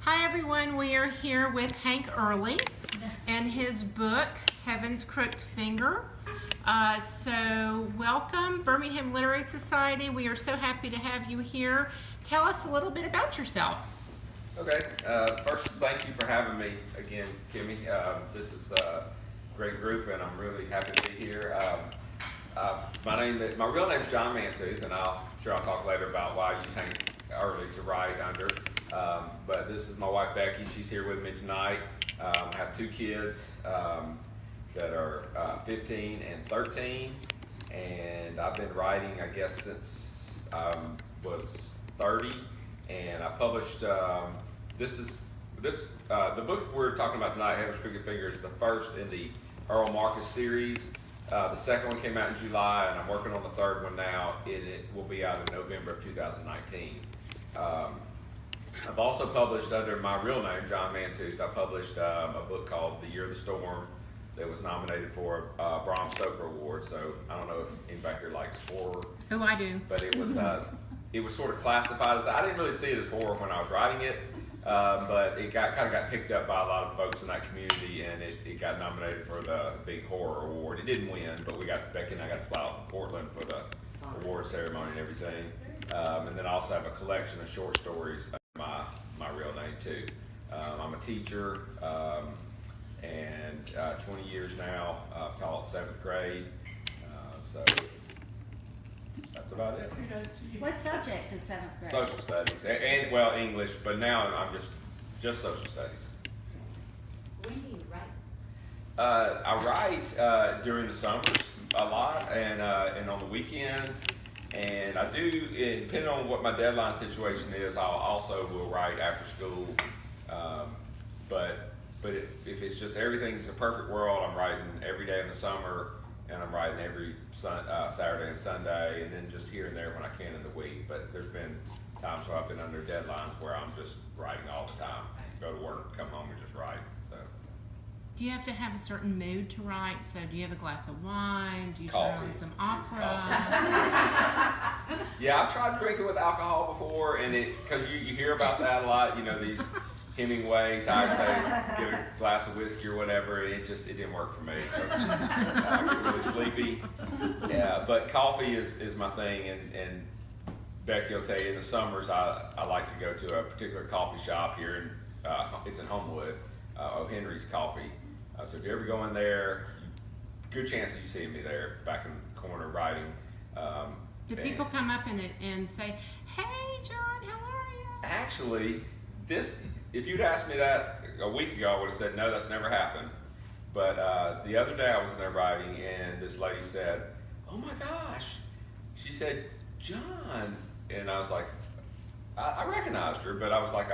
Hi everyone, we are here with Hank Early and his book, Heaven's Crooked Finger. So welcome, Birmingham Literary Society. We are so happy to have you here. Tell us a little bit about yourself. Okay, first thank you for having me again, Kimmy. This is a great group and I'm really happy to be here. My real name is John Mantooth, and I'm sure I'll talk later about why I use Hank Early to write under. But this is my wife Becky. She's here with me tonight. I have two kids that are 15 and 13, and I've been writing, I guess, since I was 30. And I published the book we're talking about tonight, Heaven's Crooked Finger, is the first in the Earl Marcus series. The second one came out in July, and I'm working on the third one now. It will be out in November of 2019. I've also published under my real name, John Mantooth. I published a book called The Year of the Storm that was nominated for a Bram Stoker Award. So I don't know if anybody here likes horror. Oh, I do. But it was sort of classified as, I didn't really see it as horror when I was writing it, but it kind of got picked up by a lot of folks in that community, and it got nominated for the big horror award. It didn't win, but Becky and I got to fly out to Portland for the award ceremony and everything. And then I also have a collection of short stories under my real name too. I'm a teacher, and 20 years now. I've taught 7th grade, so that's about it. What subject in 7th grade? Social studies, and well, English, but now I'm just social studies. When do you write? I write during the summers a lot, and on the weekends, and I do, depending on what my deadline situation is, I'll also will write after school. But if it's just everything's a perfect world, I'm writing every day in the summer, and I'm writing every Saturday and Sunday, and then just here and there when I can in the week. But there's been times where I've been under deadlines where I'm just writing all the time. Go to work, come home, and just write. So. Do you have to have a certain mood to write? So do you have a glass of wine? Do you turn Coffee. on some opera? Yeah, I've tried drinking with alcohol before, and because you hear about that a lot. You know, these Hemingway types, they get a glass of whiskey or whatever, and it didn't work for me. I get really sleepy. Yeah, but coffee is my thing, and Becky will tell you, in the summers I like to go to a particular coffee shop here, it's in Homewood, O. Henry's Coffee. So if you ever go in there, good chance that you see me there, back in the corner writing. Do people come up and say, "Hey, John, how are you?" Actually, if you'd asked me that a week ago, I would have said, no, that's never happened. But the other day I was in there writing, and this lady said, "Oh my gosh," she said, "John," and I was like, I recognized her, but I was like,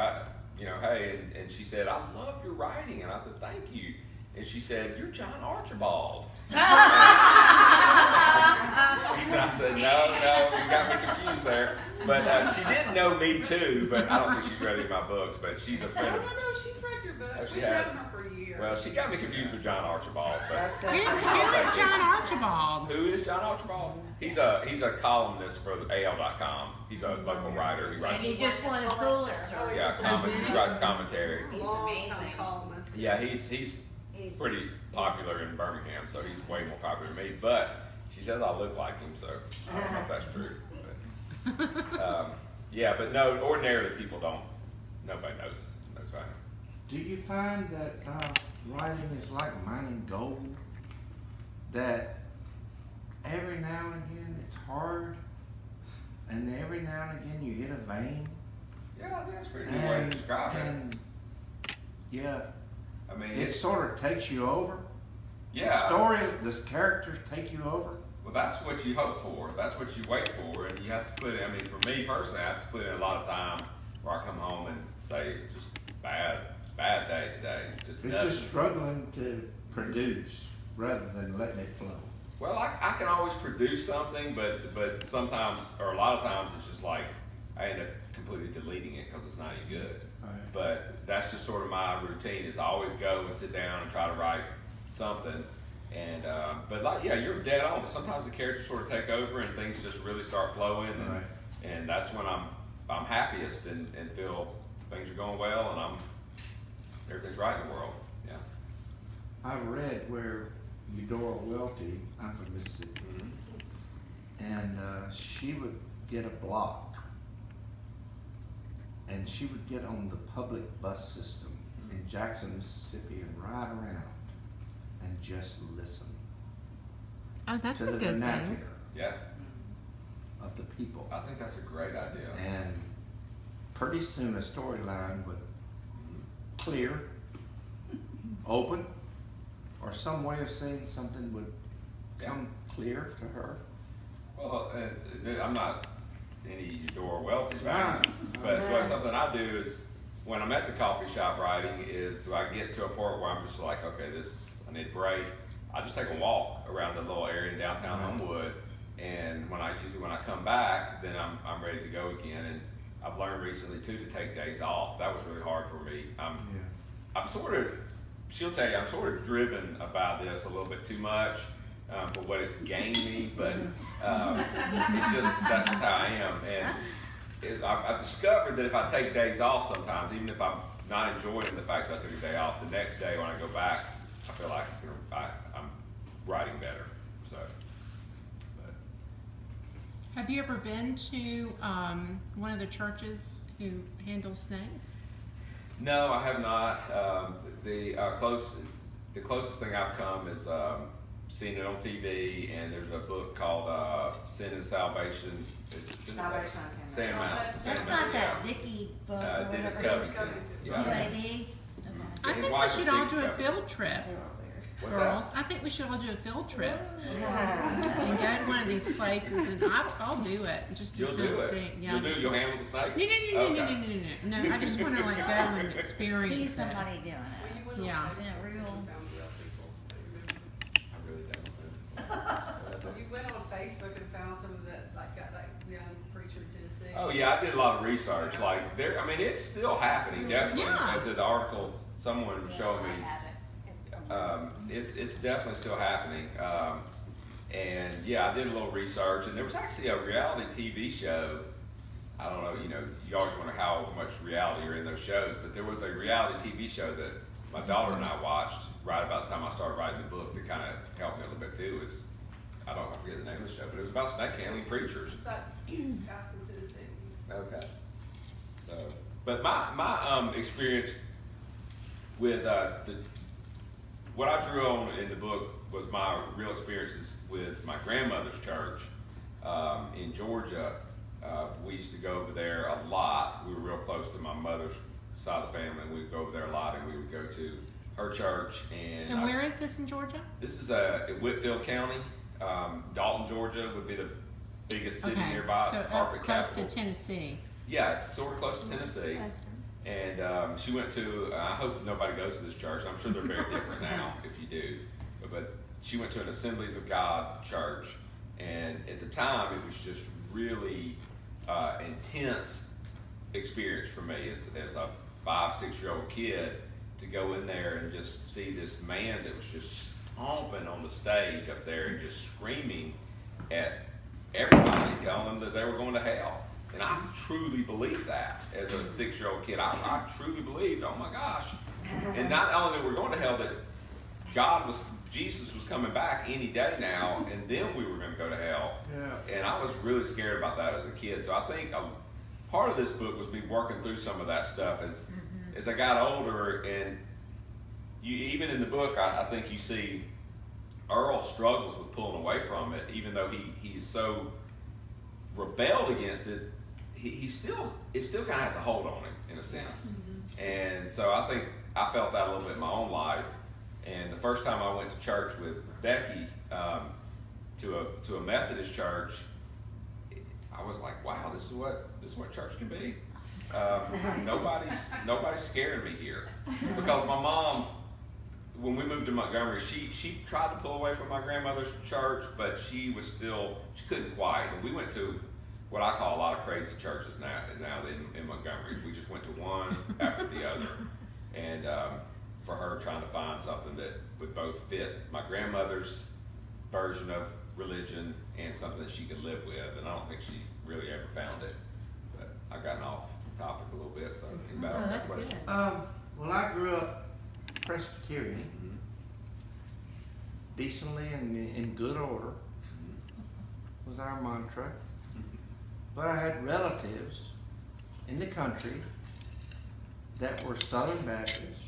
hey, and she said, "I love your writing," and I said, "Thank you," and she said, "You're John Archibald." And I said, no, you got me confused there. But she did know me too, but I don't think she's read any of my books, but she's a friend of... No, she's read your book. Oh, she We've has. known her for years. Well, she got me confused with John Archibald. But Who is John Archibald? who is John Archibald? He's a columnist for AL.com. He's a local writer. He And writes... he just won a Pulitzer. he writes commentary. He's Long-time amazing. columnist. Yeah, he's pretty popular in Birmingham, so he's way more popular than me. But she says I look like him, so I don't know if that's true. But, yeah, but no, ordinarily nobody knows who I am. Do you find that writing is like mining gold? That every now and again it's hard, and every now and again you hit a vein? Yeah, I think that's a pretty good way to describe it. And yeah, I mean, it sort of takes you over. yeah. The characters take you over. Well, that's what you hope for. That's what you wait for, and you have to put in. I mean, for me personally, I have to put in a lot of time where I come home and say it's just bad day today. You're just struggling to produce rather than letting it flow. Well, I can always produce something, but sometimes, or a lot of times, it's just like I end up completely deleting it because it's not any good. Right. But that's just sort of my routine. Is I always go and sit down and try to write something. And but you're dead on. But sometimes the characters sort of take over and things just really start flowing, and that's when I'm happiest and feel things are are going well, and everything's right in the world. Yeah. I've read where Eudora Welty, I'm from Mississippi, and she would get a block, and she would get on the public bus system in Jackson, Mississippi, and ride around and just listen Oh, that's to a the good vernacular thing. Yeah. of the people. I think that's a great idea. And pretty soon a storyline would clear, open, or some way of saying something would come clear to her. Well, I'm not any Eudora Welty Right. but something I do is when I'm at the coffee shop writing is I get to a point where I'm just like, okay, I need a break. I just take a walk around the little area in downtown Homewood, and when I come back, then I'm ready to go again. And I've learned recently too to take days off. That was really hard for me. I'm sort of, she'll tell you, I'm sort of driven about this a little bit too much for what it's gained me, but that's just how I am. And I've discovered that if I take days off sometimes, even if I'm not enjoying the fact that I took a day off, the next day when I go back, I feel like I'm writing better. So, but. Have you ever been to one of the churches who handles snakes? No, I have not. The closest thing I've come is seen it on TV, and there's a book called Sin and Salvation. Salvation on Sandmount. That's not that Vicky book or Dennis whatever it is. Covington. UAB? I His think we wife should is all Vicky do a Covington. field trip, What's girls. that? I think we should all do a field trip Okay. and go to one of these places, and I'll do it just to You'll kind do of it. see. Yeah, You'll handle the snakes. No. I just want to like go and See experience it. somebody doing it. Yeah. Yeah, real. I really don't. You went on Facebook and found some of that, like, got like young preacher Tennessee. Oh yeah, I did a lot of research. Like it's still happening. Definitely, Yeah. as the article someone was showing me. It's definitely still happening. And yeah, I did a little research, and there was actually a reality TV show. I don't know, you always wonder how much reality are in those shows, but there was a reality TV show that my daughter and I watched right about the time I started writing the book that kind of helped me a little bit too. I forget the name of the show, but it was about snake handling preachers. It's like, guy from Tennessee. Okay. So, but my experience with what I drew on in the book was my real experiences with my grandmother's church in Georgia. We used to go over there a lot. We were real close to my mother's side of the family, and we'd go over there a lot, and we would go to her church. And where is this in Georgia? This is in Whitfield County. Dalton, Georgia would be the biggest city nearby. So It's the carpet close capital. to Tennessee. Yeah, it's sort of close to Tennessee. And she went to, I hope nobody goes to this church. I'm sure they're very different now if you do. But she went to an Assemblies of God church. And at the time, it was just really intense experience for me as a 5-6-year-old kid to go in there and just see this man that was just stomping on the stage up there and just screaming at everybody, telling them that they were going to hell. And I truly believed that as a 6-year-old kid. I truly believed, oh my gosh. And not only that we're going to hell, that Jesus was coming back any day now, and then we were going to go to hell. Yeah. And I was really scared about that as a kid. So I think part of this book was me working through some of that stuff as I got older. And even in the book, I think you see Earl struggles with pulling away from it, even though he's so rebelled against it. It still kind of has a hold on him in a sense. And so I think I felt that a little bit in my own life. And the first time I went to church with Becky, to a Methodist church, I was like, wow, this is what church can be. Nobody's scaring me here. Because my mom, when we moved to Montgomery, she tried to pull away from my grandmother's church, but she couldn't quite. And we went to what I call a lot of crazy churches now in Montgomery. We just went to one after the other. And for her trying to find something that would both fit my grandmother's version of religion and something that she could live with. And I don't think she really ever found it. But I've gotten off topic a little bit, so I think about That's question. good. Well, I grew up Presbyterian, Mhm. decently and in good order was our mantra. But I had relatives in the country that were Southern Baptists,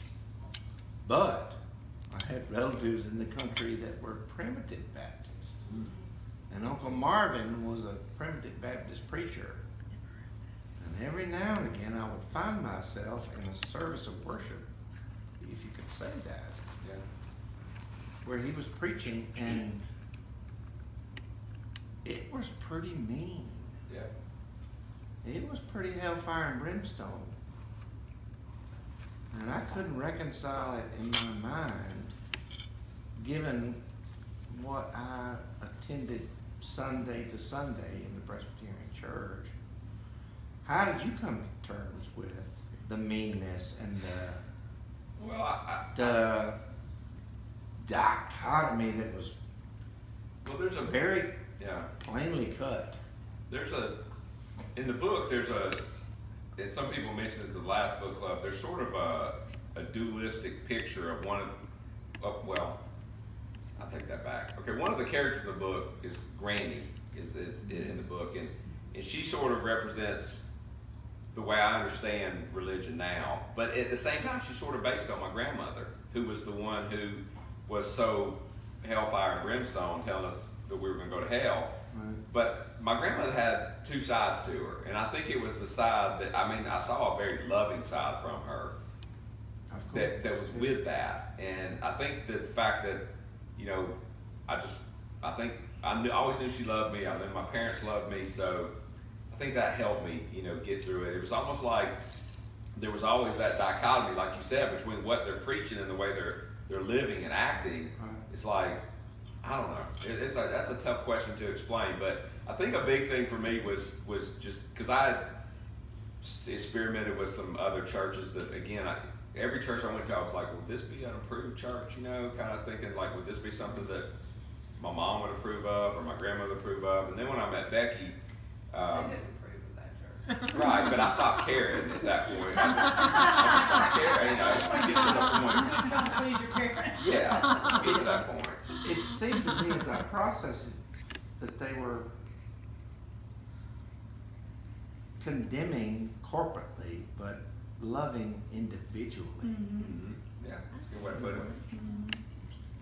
but I had relatives in the country that were Primitive Baptists. And Uncle Marvin was a Primitive Baptist preacher. And every now and again I would find myself in a service of worship, if you could say that, Yeah. where he was preaching, and it was pretty mean. Yeah. It was pretty hellfire and brimstone. And I couldn't reconcile it in my mind, given what I attended Sunday to Sunday in the Presbyterian Church. How did you come to terms with the meanness and Well, the dichotomy that was well, there's a very yeah. plainly cut? In the book, and some people mention this in the last book club, there's sort of a dualistic picture of well, I'll take that back. Okay, one of the characters in the book is Granny, is in the book, and she sort of represents the way I understand religion now, but at the same time, she's sort of based on my grandmother, who was the one who was so hellfire and brimstone, telling us that we were going to go to hell. Right. But my grandmother had two sides to her, and I think it was the side that, I saw a very loving side from her Of course. that was with that. And I think that the fact that, I always knew she loved me. I knew my parents loved me, so I think that helped me, get through it. It was almost like there was always that dichotomy, like you said, between what they're preaching and the way they're living and acting. Right. It's like, I don't know. That's a tough question to explain, but I think a big thing for me was just because I had experimented with some other churches that, again, every church I went to, I was like, would this be an approved church? Kind of thinking like, would this be something that my mom would approve of or my grandmother approve of? And then when I met Becky, They didn't approve of that church. right, but I stopped caring at that point. I just stopped caring. You get to the point. Trying to please your parents. Yeah, get to that point. It seemed to me as I processed it that they were condemning corporately, but loving individually. Mm-hmm. Yeah, that's a good way to put it.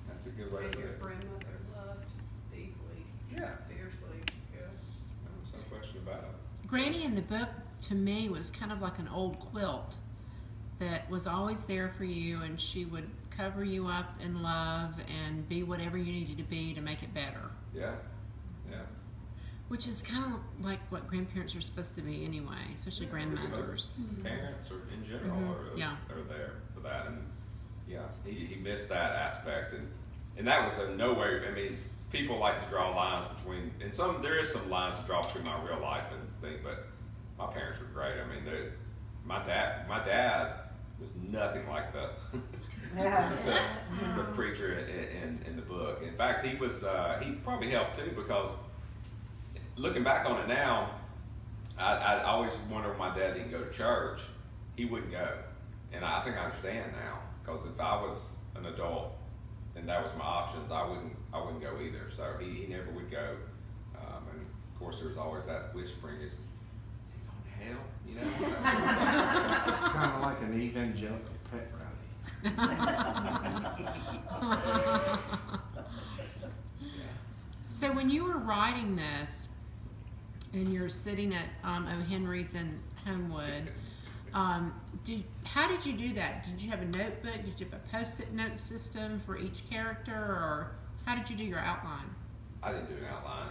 That's a good way to And put your it. grandmother loved deeply, Yeah, fiercely, yes. there's no question about it. Granny in the book, to me, was kind of like an old quilt that was always there for you, and she would cover you up in love and be whatever you needed to be to make it better. Yeah, yeah. Which is kind of like what grandparents are supposed to be anyway, especially grandmothers. Parents or in general Yeah. are there for that, and yeah, he missed that aspect, and that was a no way. People like to draw lines between, and there is some lines to draw between my real life and thing, but my parents were great. My dad was nothing like the preacher in the book. In fact, he probably helped too, because looking back on it now, I always wonder when my dad didn't go to church, he wouldn't go. And I think I understand now, because if I was an adult and that was my options, I wouldn't go either. So he never would go. And of course there was always that whispering, is he going to hell? Kind of like an evangelical pet rally. So when you were writing this, and you're sitting at O'Henry's in Homewood, how did you do that? Did you have a notebook? Did you have a post-it note system for each character, or how did you do your outline? I didn't do an outline.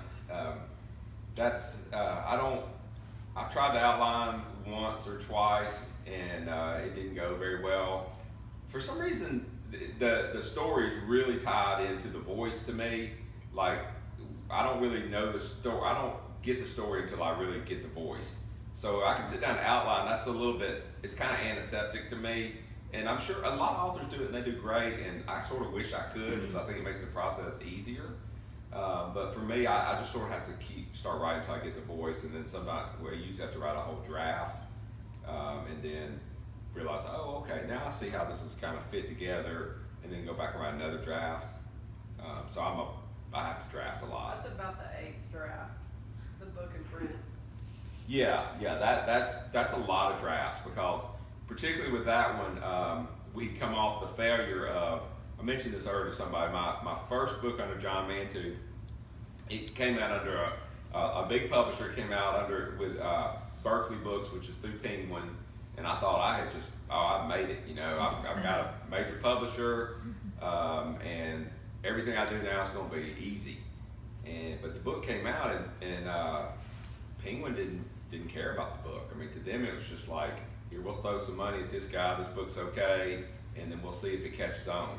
I've tried to outline once or twice, and it didn't go very well. For some reason, the story is really tied into the voice to me. Like, I don't really know the story. I don't get the story until I really get the voice. So I can sit down and outline. That's a little bit, it's kind of antiseptic to me. And I'm sure a lot of authors do it and they do great. And I sort of wish I could, because I think it makes the process easier. But for me, I just sort of have to start writing until I get the voice. And then sometimes, you usually have to write a whole draft. And then realize, oh, okay, now I see how this is kind of fit together, and then go back and write another draft. So I have to draft a lot. That's about the 8th draft, the book in print. Yeah, that's a lot of drafts, because particularly with that one, we come off the failure of, I mentioned this earlier to somebody, my first book under John Mantooth, it came out under a big publisher. It came out under with Berkeley Books, which is through Penguin, and I thought I had just, I've made it, you know, I've got a major publisher, and everything I do now is going to be easy. But the book came out, and Penguin didn't care about the book. I mean, to them it was just like, here, we'll throw some money at this guy, this book's okay, and then we'll see if it catches on.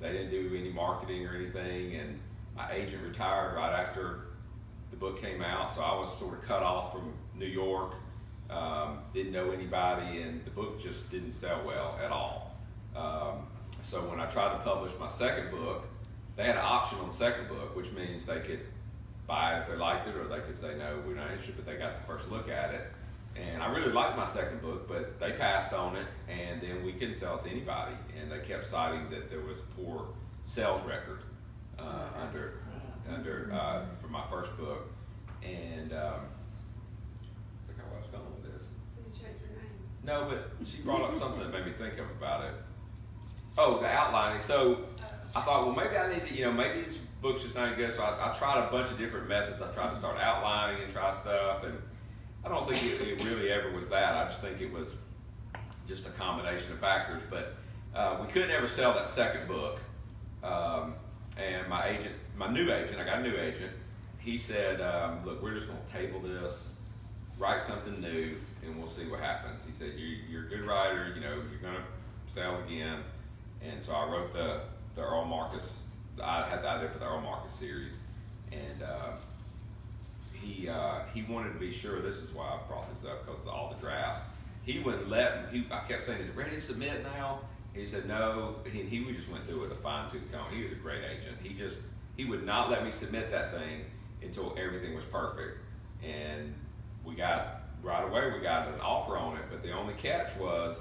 They didn't do any marketing or anything, and my agent retired right after the book came out, so I was sort of cut off from New York, didn't know anybody, and the book just didn't sell well at all. So when I tried to publish my second book, they had an option on the second book, which means they could buy it if they liked it, or they could say, no, we're not interested, but they got the first look at it. And I really liked my second book, but they passed on it, and then we couldn't sell it to anybody. And they kept citing that there was a poor sales record for my first book. And I forgot where I was going with this. Did you change your name? No, but she brought up something that made me think of about it. Oh, the outlining. So I thought, well, maybe I need to, you know, maybe this book's just not good. So I tried a bunch of different methods. I tried to start outlining and try stuff, and I don't think it really ever was that. I just think it was just a combination of factors. But we couldn't ever sell that second book. And my new agent, I got a new agent, he said, look, we're just going to table this, write something new, and we'll see what happens. He said, you're a good writer, you know, you're going to sell again. And so I wrote the Earl Marcus, I had the idea for the Earl Marcus series. And he wanted to be sure, this is why I brought this up, because all the drafts, he wouldn't let me, I kept saying, is it ready to submit now? He said no. He just went through it with a fine-tooth comb. He was a great agent. He would not let me submit that thing until everything was perfect. And right away we got an offer on it, but the only catch was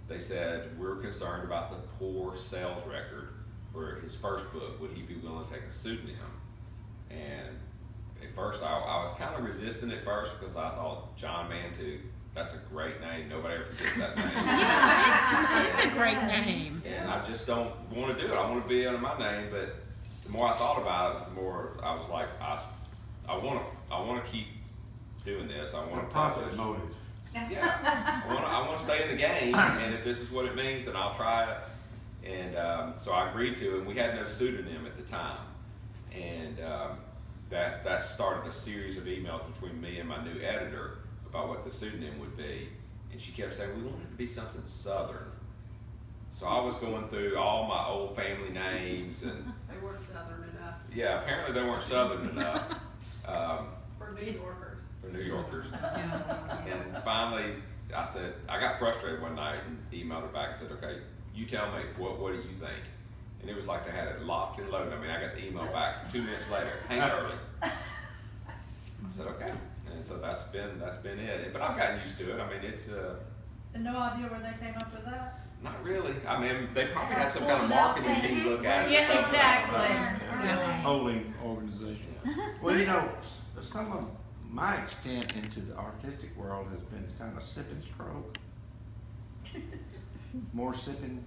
they said, we're concerned about the poor sales record for his first book. Would he be willing to take a pseudonym? And at first I was kind of resistant at first, because I thought, John Mantooth, that's a great name. Nobody ever forgets that name. Yeah, it's a great name. And I just don't want to do it. I want to be under my name, but the more I thought about it, the more I was like, I want to keep doing this. I want to profit publish. motive. Yeah, I want to stay in the game, and if this is what it means, then I'll try it. And so I agreed to it, and we had no pseudonym at the time. And that started a series of emails between me and my new editor about what the pseudonym would be. And she kept saying, we want it to be something Southern. So I was going through all my old family names, and They weren't Southern enough yeah, apparently they weren't Southern enough for New Yorkers. for New Yorkers. And finally, I said, I got frustrated one night and emailed her back and said, okay, you tell me, what do you think? And it was like they had it locked and loaded. I mean, I got the email back 2 minutes later, Hank Early. I said, okay. And so that's been it. But I've gotten used to it. I mean, it's And no idea where they came up with that? not really. I mean, they probably had some kind of marketing team look at it. or Yeah, something. exactly. Yeah. Holding organization. Well, you know, some of my extent into the artistic world has been kind of sip and stroke. More sipping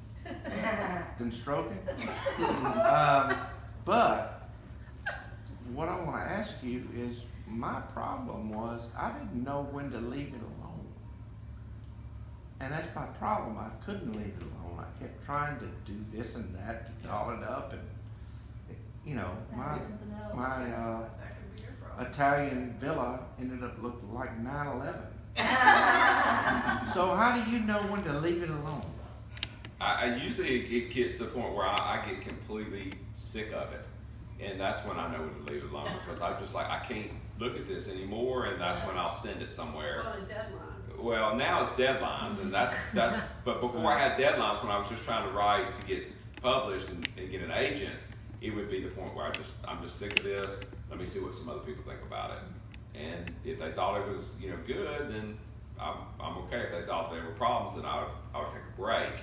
than stroking. But what I want to ask you is, my problem was I didn't know when to leave it alone. And that's my problem. I couldn't leave it alone. I kept trying to do this and that to doll it up, and you know, my That could be your problem. Italian villa ended up looking like 9/11. So how do you know when to leave it alone? I usually it gets to the point where I get completely sick of it, and that's when I know when to leave it alone, because I'm just like, I can't look at this anymore, and that's when I'll send it somewhere. On a deadline. Well, now it's deadlines, and that's but before I had deadlines, when I was just trying to write to get published and get an agent, it would be the point where I'm just sick of this. Let me see what some other people think about it, and if they thought it was good, then I'm okay if they thought there were problems, then I would take a break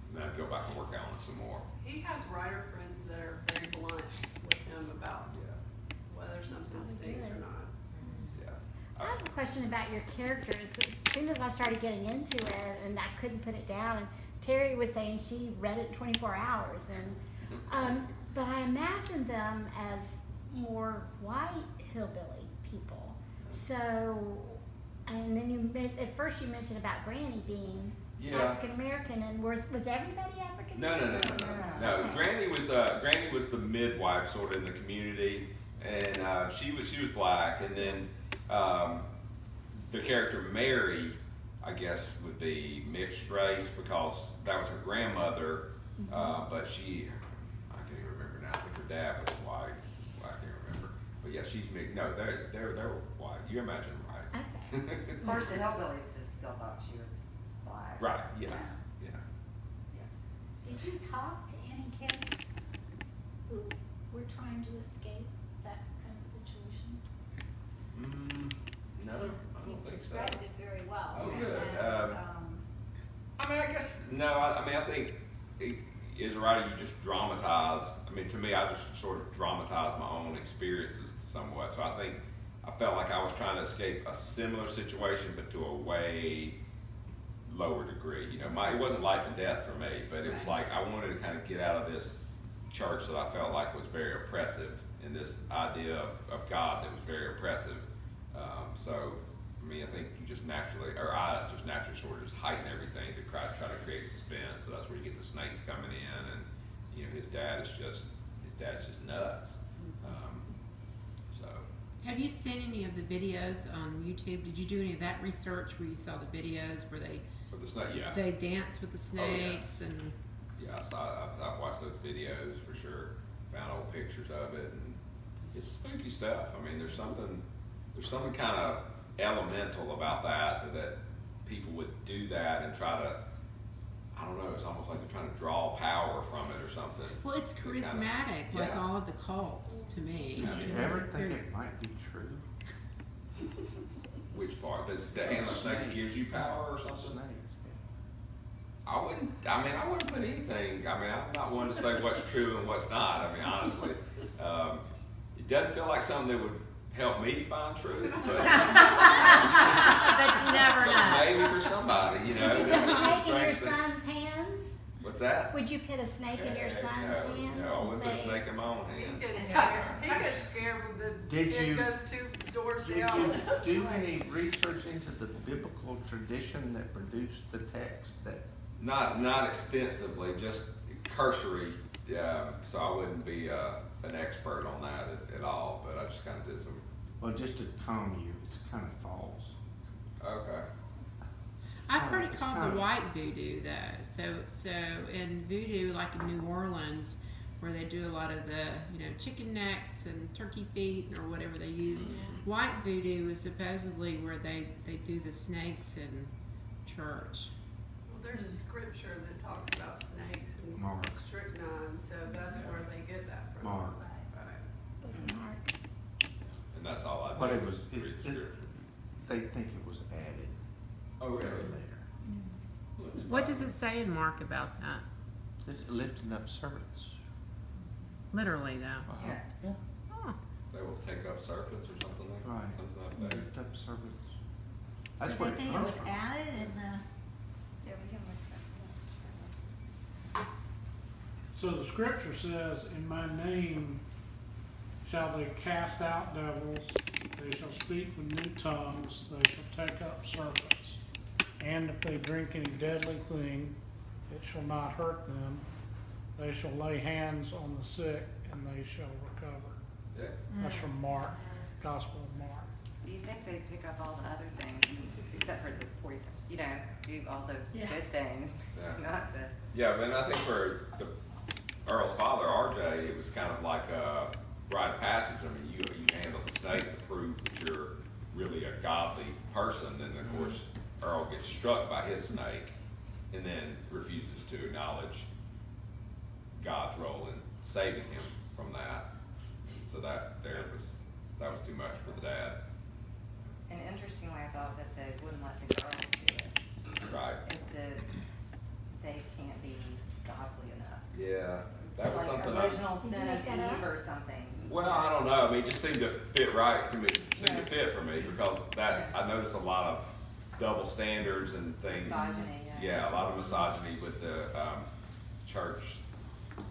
and then I'd go back and work on it some more. He has writer friends that are very blunt with him about whether something stinks or not. I have a question about your characters. As soon as I started getting into it, and I couldn't put it down, and Terry was saying she read it 24 hours, and but I imagined them as more white hillbilly people. So, and then at first you mentioned about Granny being African American, and was everybody African American? No. Okay. Granny was the midwife sort of in the community, and she was black, and then the character Mary, I guess, would be mixed race because that was her grandmother, but she, I can't even remember now. I think her dad was white. I can't remember, but yeah, she's mixed. No, they're white. You imagine, right? Okay. Of course, the hillbillies just still thought she was black. Right. Yeah. Did you talk to any kids who were trying to escape that kind of situation? No, I You don't think so. described it very well. Oh, good. And, I mean, I guess no. I think as a writer, you just dramatize. I mean, to me, I just sort of dramatize my own experiences somewhat. So I think I felt like I was trying to escape a similar situation, but to a way lower degree. You know, it wasn't life and death for me, but it was like I wanted to kind of get out of this church that I felt like was very oppressive, and this idea of God that was very oppressive. So, I mean, I think I just naturally sort of just heighten everything to try to create suspense. So that's where you get the snakes coming in, and you know, his dad's just nuts. So. Have you seen any of the videos on YouTube? Did you do any of that research where you saw the videos where But the snake, yeah. they dance with the snakes and? Yeah, so I've watched those videos for sure. Found old pictures of it, and it's spooky stuff. I mean, there's something kind of elemental about that people would do that and try to. I don't know. It's almost like they're trying to draw power from it or something. Well, it's charismatic, like all of the cults to me. Yeah. Did you ever think it might be true? Which part? The handling snakes gives you power or something? Snakes. I wouldn't put anything. I mean, I'm not one to say what's true and what's not. I mean, honestly, it doesn't feel like something that would help me find truth, but, But you never but know. maybe for somebody, you know. Would you put a that's snake in your strange thing. son's hands? What's that? Would you put a snake in your son's hands? No, I and wouldn't put a say, snake in my own He hands. gets scared. He gets scared when the Did kid you- goes 2 doors Did down. you do any research into the biblical tradition that produced the text that? Not extensively, just cursory. So I wouldn't be an expert on that at all, but I just kind of did some. Well, just to calm you, it's kind of false. Okay. I've heard it It's called kind the of- white voodoo though. So in voodoo, like in New Orleans, where they do a lot of the, chicken necks and turkey feet or whatever they use. White voodoo is supposedly where they do the snakes in church. Well, there's a scripture that talks about snakes and Mark. strychnine, so that's where they get that from. Mark. Right. Mark. And that's all I did. But it was- read the scripture. They think it was added Oh, really? later. What does it say in Mark about that? It's lifting up servants. Literally though. Uh-huh. Yeah. Oh. They will take up serpents or something like Right. something like that. Lift up servants. So That's they where it think it comes was from. added in the. Yeah, we can look So the scripture says, in my name shall they cast out devils, they shall speak with new tongues, they shall take up serpents. And if they drink any deadly thing, it shall not hurt them. They shall lay hands on the sick and they shall recover. Yeah. That's from Mark, Gospel of Mark. Do you think they pick up all the other things, except for the poison? Do all those good things, Yeah. not the. Yeah, but I think for Earl's father, RJ, it was kind of like a rite of passage. I mean, you handle the snake to prove that you're really a godly person, and of course, Earl gets struck by his snake, and then refuses to acknowledge God's role in saving him from that. So that was too much for the dad. And interestingly, I thought that they wouldn't let the girls do it. Right. They can't be godly enough. Yeah, that was It's like something. original sin Did you of make that Eve up? or something. Well, I don't know. I mean, it just seemed to fit right to me. Seemed to fit for me because that I noticed a lot of double standards and things. Misogyny, Yeah, a lot of misogyny with the church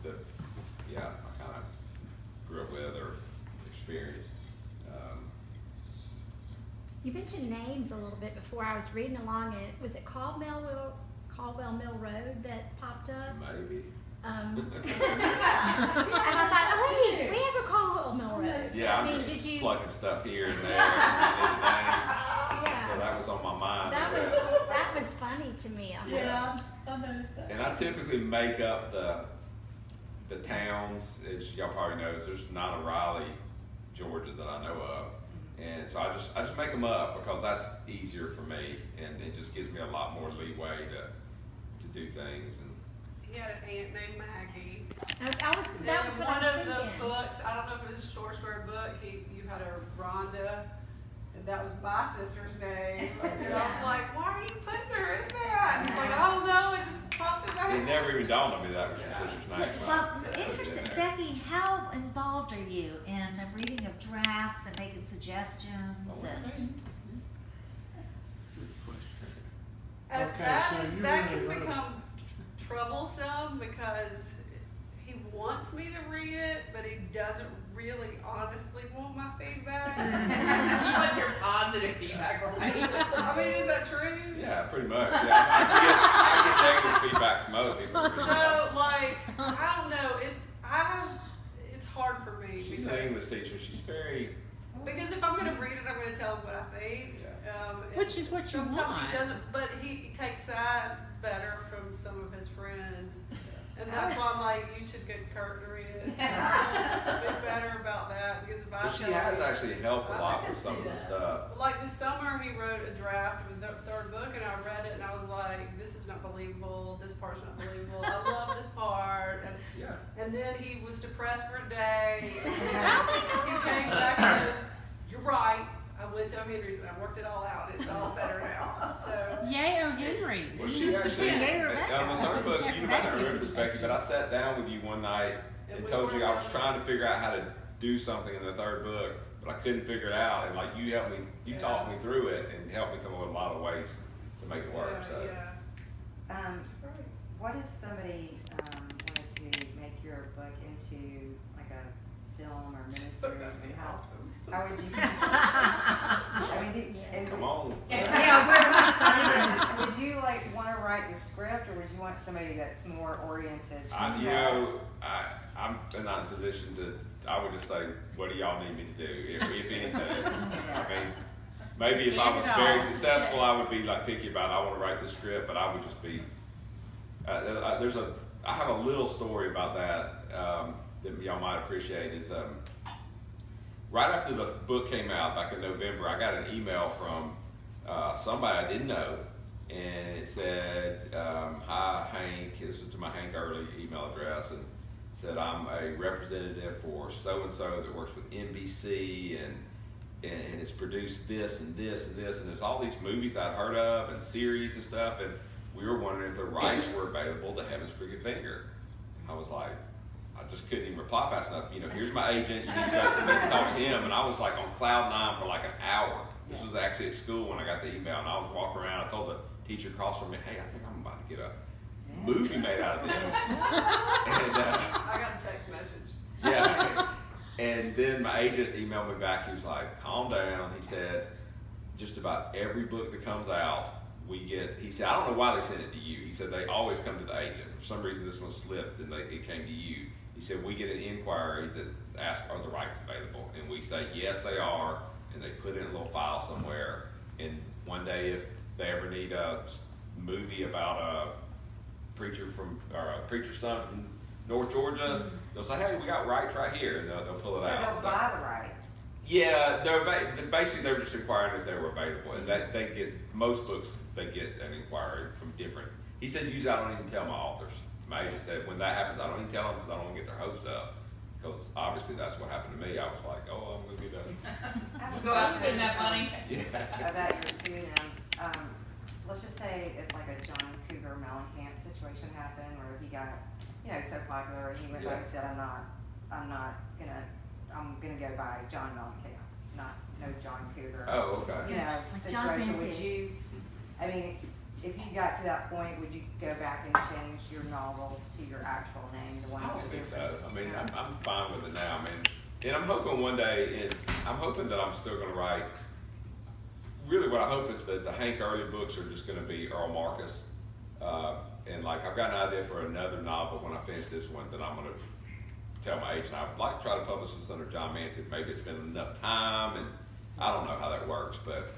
that I kind of grew up with or experienced. You mentioned names a little bit before. I was reading along it. Was it Caldwell Mill Road that popped up? Maybe. And I thought, oh wait, we have a Caldwell Mill Road. Yeah, I'm I mean, just did you? plucking stuff here and there. And Yeah. so that was on my mind. That was funny to me. I'm like, I noticed that. And I typically make up the towns, as y'all probably noticed. There's not a Raleigh, Georgia that I know of, and so I just make them up because that's easier for me, and it just gives me a lot more leeway to do things. And He had an aunt named Maggie. that was And what one I was of the thinking. books, I don't know if it was a short story book, you had a Rhonda, and that was my sister's name. And I was like, why are you putting her in that? And he's like, I don't know, it just popped in my it head. never even dawned on me that was your sister's name. Well, I put it in interesting, there. Becky, how involved are you in the reading of drafts and making suggestions? Oh, And Good question. And Okay, that so you that really can wrote it. become troublesome because he wants me to read it, but he doesn't really honestly want my feedback. You want your positive feedback, right? I mean, is that true? Yeah, pretty much. Yeah, I get negative feedback from other people. So, like, I don't know. It's hard for me She's an English teacher. She's very. because if I'm gonna read it, I'm gonna tell him what I think. And Which is what you sometimes want. he doesn't, but he takes that better from some of his friends, and that's why I'm like, you should get Kurt to read it. Be better about that because if I But she tell has him- actually helped a I lot can with some see of the that. stuff. Like this summer, he wrote a draft of the third book, and I read it, and I was like, "This is not believable. This part's not believable. I love this part." Yeah. And then he was depressed for a day. And then he came back and goes, "You're right. I went to Henry's and I worked it all out. It's all better now." So Yay, O. Henry's. Well, she actually, Rebecca. on the third book, you might not remember this, Becky, but I sat down with you one night and told you I was trying to figure out how to do something in the third book, but I couldn't figure it out. And like you helped me, you talked me through it and helped me come up with a lot of ways to make it work. So yeah. What if somebody wanted to make your book into like a film or miniseries? That'd be And awesome. how would you? I mean, and come on. Yeah, would you like want to write the script, or would you want somebody that's more oriented? I'm not in a position to. I would just say, what do y'all need me to do, if anything? I mean, maybe if I was very successful, I would be like picky about. I want to write the script, but I would just be. I have a little story about that that y'all might appreciate. Is right after the book came out back in November, I got an email from somebody I didn't know, and it said, "Hi Hank," this was to my Hank Early email address, and said, "I'm a representative for so and so that works with NBC, and it's produced this and this and this, and there's all these movies I'd heard of and series and stuff, and we were wondering if the rights were available to Heaven's Crooked Finger." And I was like, I just couldn't even reply fast enough. You know, here's my agent. You need to talk to him. And I was like on cloud nine for like an hour. This was actually at school when I got the email, and I was walking around. I told the teacher across from me, "Hey, I think I'm about to get a movie made out of this." And I got a text message. yeah. And then my agent emailed me back. He was like, "Calm down." He said, "Just about every book that comes out, we get," he said, "I don't know why they sent it to you." He said, "They always come to the agent. For some reason, this one slipped and it came to you." He said, "We get an inquiry that asks, are the rights available? And we say, yes, they are. And they put it in a little file somewhere. And one day, if they ever need a movie about a preacher's son from North Georgia, they'll say, hey, we got rights right here." And they'll pull it So out. they'll buy the rights. Yeah, basically they're just inquiring if they were available, and that they get most books. They get an inquiry from different. He said, usually I don't even tell my authors. My agent said, when that happens, I don't even tell them because I don't want to get their hopes up. Because obviously that's what happened to me. I was like, oh, I'm going to be the. I have a Go out and question spend that money. Yeah. about your pseudonym. Let's just say if like a John Cougar Mellencamp situation happened where he got, so popular and he went back and said, I'm gonna go by John Mellencamp, not no John Cougar. Oh, okay. Like John Situation, would Minty. you, I mean, if you got to that point, would you go back and change your novels to your actual name, the ones I don't that think are- so. I mean, Yeah. I'm fine with it now. I mean, and I'm hoping one day, and I'm hoping that I'm still going to write. Really, what I hope is that the Hank Early books are just going to be Earl Marcus, and like I've got an idea for another novel when I finish this one that I'm going to tell my agent I would like to try to publish this under John Manton. Maybe it's been enough time, and I don't know how that works, but.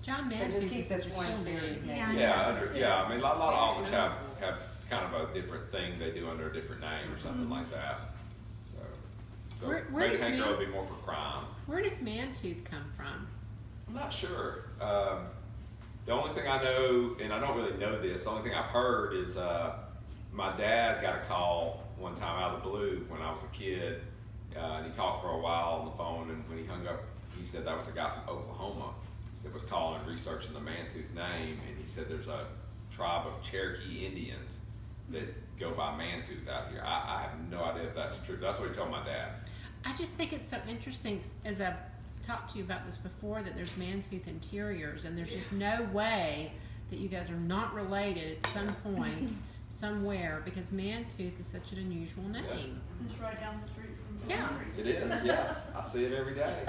John So Mann just keep this one series name. Yeah, I mean, a lot of authors have kind of a different thing they do under a different name or something like that. So Where maybe does Hank Man- Earl would be more for crime. Where does Mantooth come from? I'm not sure. The only thing I know, and I don't really know this, the only thing I've heard is my dad got a call one time out of the blue when I was a kid, and he talked for a while on the phone, and when he hung up, he said that was a guy from Oklahoma that was calling and researching the Mantooth name, and he said there's a tribe of Cherokee Indians that go by Mantooth out here. I have no idea if that's true. That's what he told my dad. I just think it's so interesting, as I've talked to you about this before, that there's Mantooth interiors, and there's just no way that you guys are not related at some point, somewhere, because Mantooth is such an unusual name. It's right down the street from Yeah. It is, yeah. I see it every day.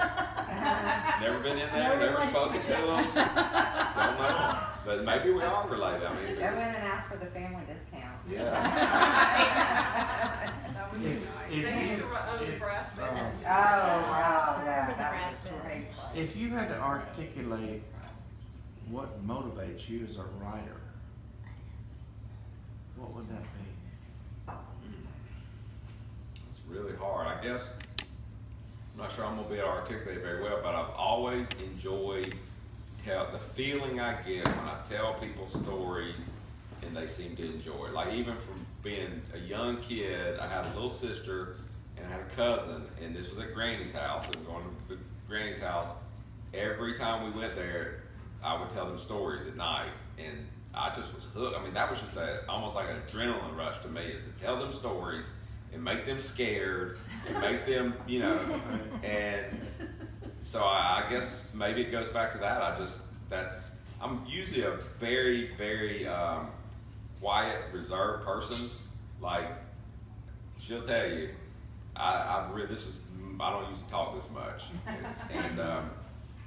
Never been in there, never spoken to them. Don't know. But maybe we are related. I mean, Go in and ask for the family discount. yeah. That would be nice. They used to run over the brass bands. Oh, wow, yeah, For the that brass was band. great. If you had to articulate what motivates you as a writer, what would that be? It's really hard. I guess, I'm not sure I'm going to be able to articulate it very well, but I've always enjoyed the feeling I get when I tell people stories and they seem to enjoy it. Like even from being a young kid, I had a little sister and I had a cousin, and this was at Granny's house, and going to Granny's house, every time we went there, I would tell them stories at night, and I just was hooked. I mean, that was just almost like an adrenaline rush to me, is to tell them stories and make them scared and make them, and so I guess maybe it goes back to that. I'm usually a very, very quiet, reserved person. Like, she'll tell you, I don't used to talk this much, and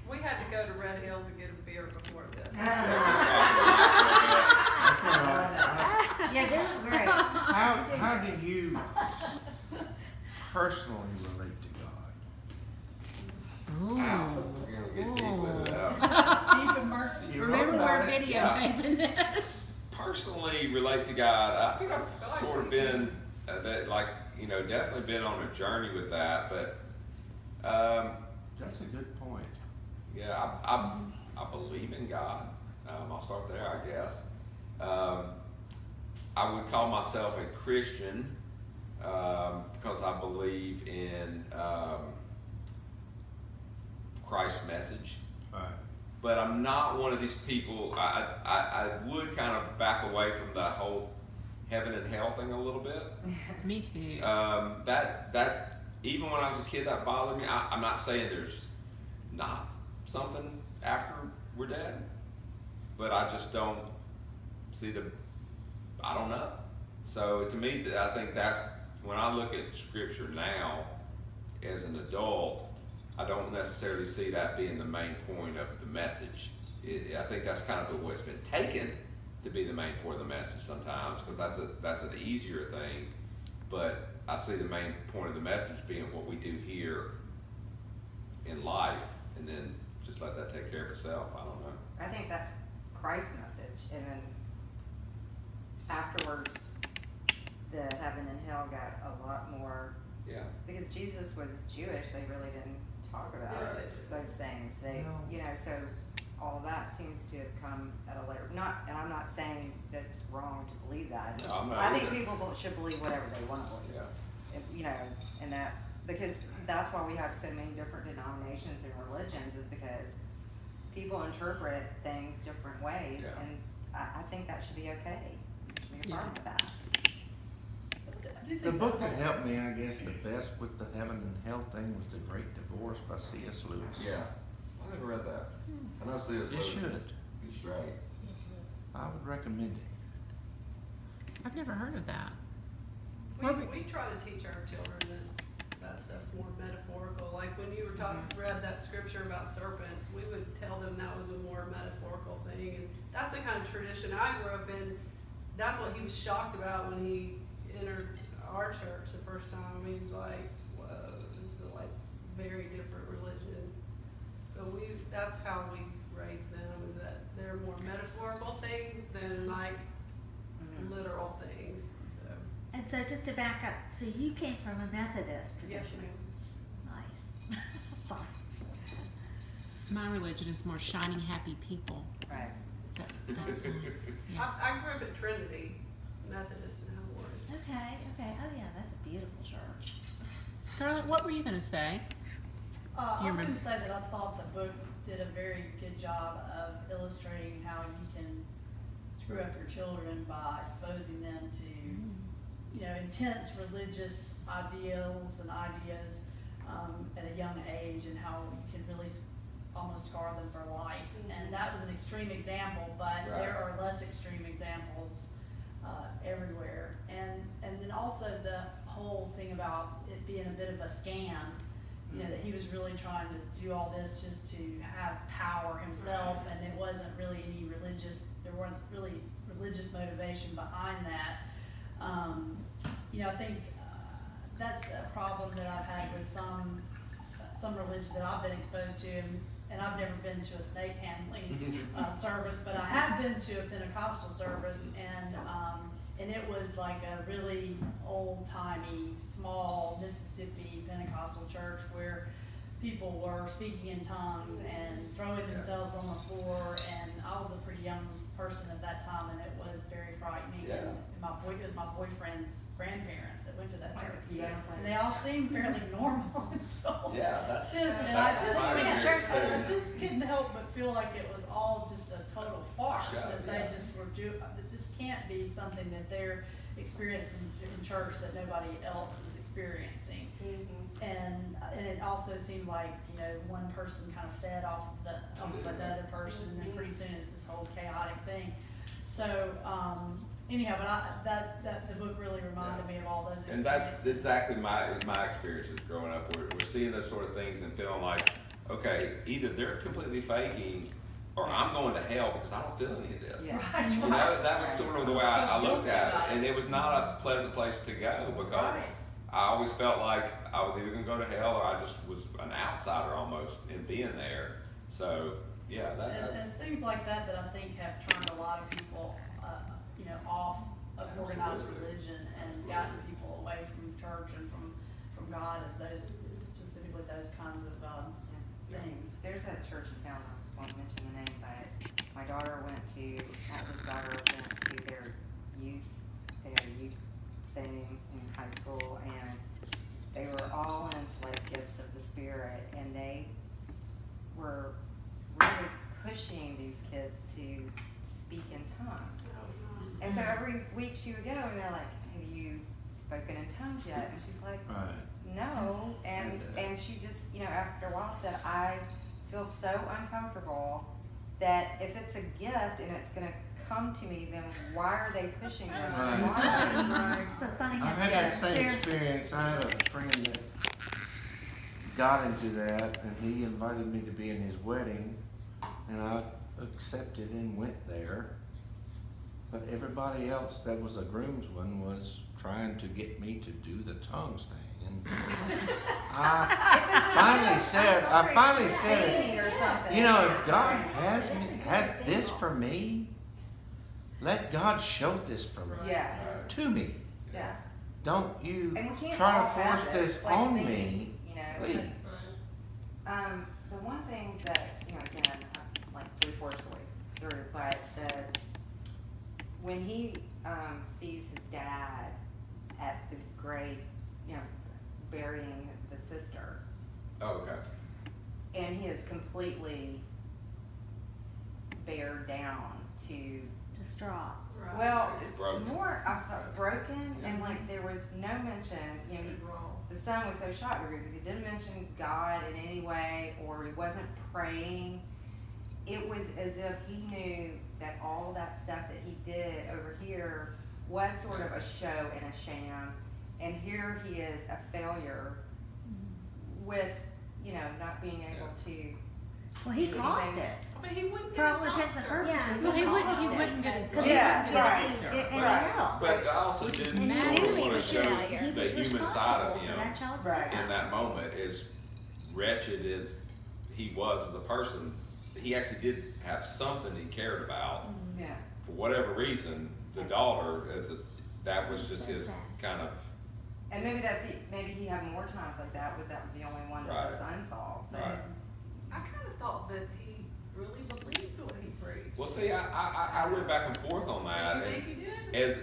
We had to go to Red Hills and get a beer before this. You're doing great. How do you personally relate to God? Ow, we're gonna get deep with it. Deep and murky. You Remember, wrote we're about it. videotaping this. Personally relate to God, I think I've sort of been definitely been on a journey with that, but That's a good point. yeah, I believe in God. I'll start there, I guess. I would call myself a Christian because I believe in Christ's message. Right. But I'm not one of these people. I would kind of back away from the whole heaven and hell thing a little bit. Me too. That even when I was a kid, that bothered me. I'm not saying there's not something after we're dead, but I just don't see I don't know. So to me, I think that's when I look at Scripture now as an adult, I don't necessarily see that being the main point of the message. I think that's kind of what's been taken to be the main point of the message sometimes, because that's an easier thing. But I see the main point of the message being what we do here in life, and then just let that take care of itself. I don't know. I think that's Christ's message, and then afterwards, the heaven and hell got a lot more, Yeah. because Jesus was Jewish, they really didn't talk about Yeah, they did. those things. No. So all that seems to have come at a later, and I'm not saying that it's wrong to believe that. No, I'm not I think either. people should believe whatever they want to believe. Yeah. you know, and that, because that's why we have so many different denominations and religions, is because people interpret things different ways, Yeah. and I think that should be okay. There should be a problem with that. I do The think book that helped me, I guess, the best with the heaven and hell thing was The Great Divorce by C.S. Lewis. Yeah, I never read that. I know C.S. You Lewis. should. He's great. I would recommend it. I've never heard of that. we try to teach our children that stuff's more metaphorical. Like when you were read that scripture about serpents, we would tell them that was a more metaphorical thing, and that's the kind of tradition I grew up in. That's what he was shocked about when he entered our church the first time. He was like, "Whoa, this is a like very different religion." But that's how we raise them, is that they're more metaphorical things than like literal things. So, And so just to back up, so you came from a Methodist yes, tradition. ma'am. Nice. Sorry. My religion is more shining happy people. Right. That's yeah. I grew up at Trinity Methodist in Howard. Okay. Oh yeah, that's a beautiful church. Scarlett, what were you gonna say? I Do you was going remember? to say that I thought the book did a very good job of illustrating how you can screw up your children by exposing them to, you know, intense religious ideals and ideas at a young age, and how you can really almost scar them for life. And that was an extreme example, but Right. there are less extreme examples everywhere. And then also the whole thing about it being a bit of a scam. You know, that he was really trying to do all this just to have power himself, and it wasn't really there wasn't really religious motivation behind that. You know, I think that's a problem that I've had with some religions that I've been exposed to, and I've never been to a snake handling service, but I have been to a Pentecostal service, and it was like a really old-timey, small Mississippi Pentecostal church where people were speaking in tongues and throwing themselves on the floor, and I was a pretty young person at that time, and it was very frightening. Yeah. And it was my boyfriend's grandparents that went to that church. Yeah. And they all seemed fairly normal until Yeah, that's this, and that's my I experience too. just couldn't help but feel like it was all just a total farce, Shut, that yeah. they just were this can't be something that they're experiencing in church that nobody else is experiencing. And it also seemed like, you know, one person kind of fed off of another person, and then pretty soon it's this whole chaotic thing. So, anyhow, but the book really reminded me of all those experiences. And that's exactly my experiences growing up. We're seeing those sort of things and feeling like, okay, either they're completely faking, or I'm going to hell because I don't feel any of this. Yeah. Right, You know, that was sort of the way I looked at Right. it, and it was not a pleasant place to go, because Right. I always felt like I was either going to go to hell, or I just was an outsider almost in being there. So yeah, And it's things like that I think have turned a lot of people, you know, off of organized Absolutely. religion, and Absolutely. gotten people away from church and from God, as specifically those kinds of things. There's a church in town, I won't mention the name, but my daughter went to their youth thing in high school, and they were all into like gifts of the Spirit, and they were really pushing these kids to speak in tongues. And so every week she would go, and they're like, "Have you spoken in tongues yet?" And she's like, Right. "No." And she just, you know, after a while said, "I feel so uncomfortable that if it's a gift and it's going to come to me, then why are they pushing this Right. on me?" Right. So Sonny I had had that same shared. experience. I had a friend that got into that, and he invited me to be in his wedding, and I accepted and went there. But everybody else that was a groomsman was trying to get me to do the tongues thing, and I finally said Singing or something. you know, if God has this for me, let God show this for me, Yeah, to me. yeah. Don't you And we can't try all to force have this It's like on singing, me, you know. please. The one thing that, you know, again, I'm like 3/4 of the way through, but when he sees his dad at the grave, you know, burying the sister. Oh, okay. And he is completely bared down to, Distraught. Right. well, it's Broken. more, I thought, broken, and like there was no mention, you know, the son was so shocked because he didn't mention God in any way, or he wasn't praying. It was as if he knew that all that stuff that he did over here was sort of a show and a sham, and here he is a failure with, you know, not being able to. Well, he do caused anything. it. I mean, he wouldn't For get all a intents and doctor. purposes. Well, he wouldn't caused get his. Because he Yeah, wouldn't get right. a doctor. And Right. hell. But I also didn't And he sort knew of he want to was show failure. He the was human side of responsible for him that child's Right. death. in that moment. As wretched as he was as a person, he actually did have something he cared about. Yeah. For whatever reason, the daughter, that was just So his sad. kind of, And maybe maybe he had more times like that, but that was the only one that the Right. son saw. But right. I kind of thought that he really believed what he preached. Well, see, I went back and forth on that. You And think he did? as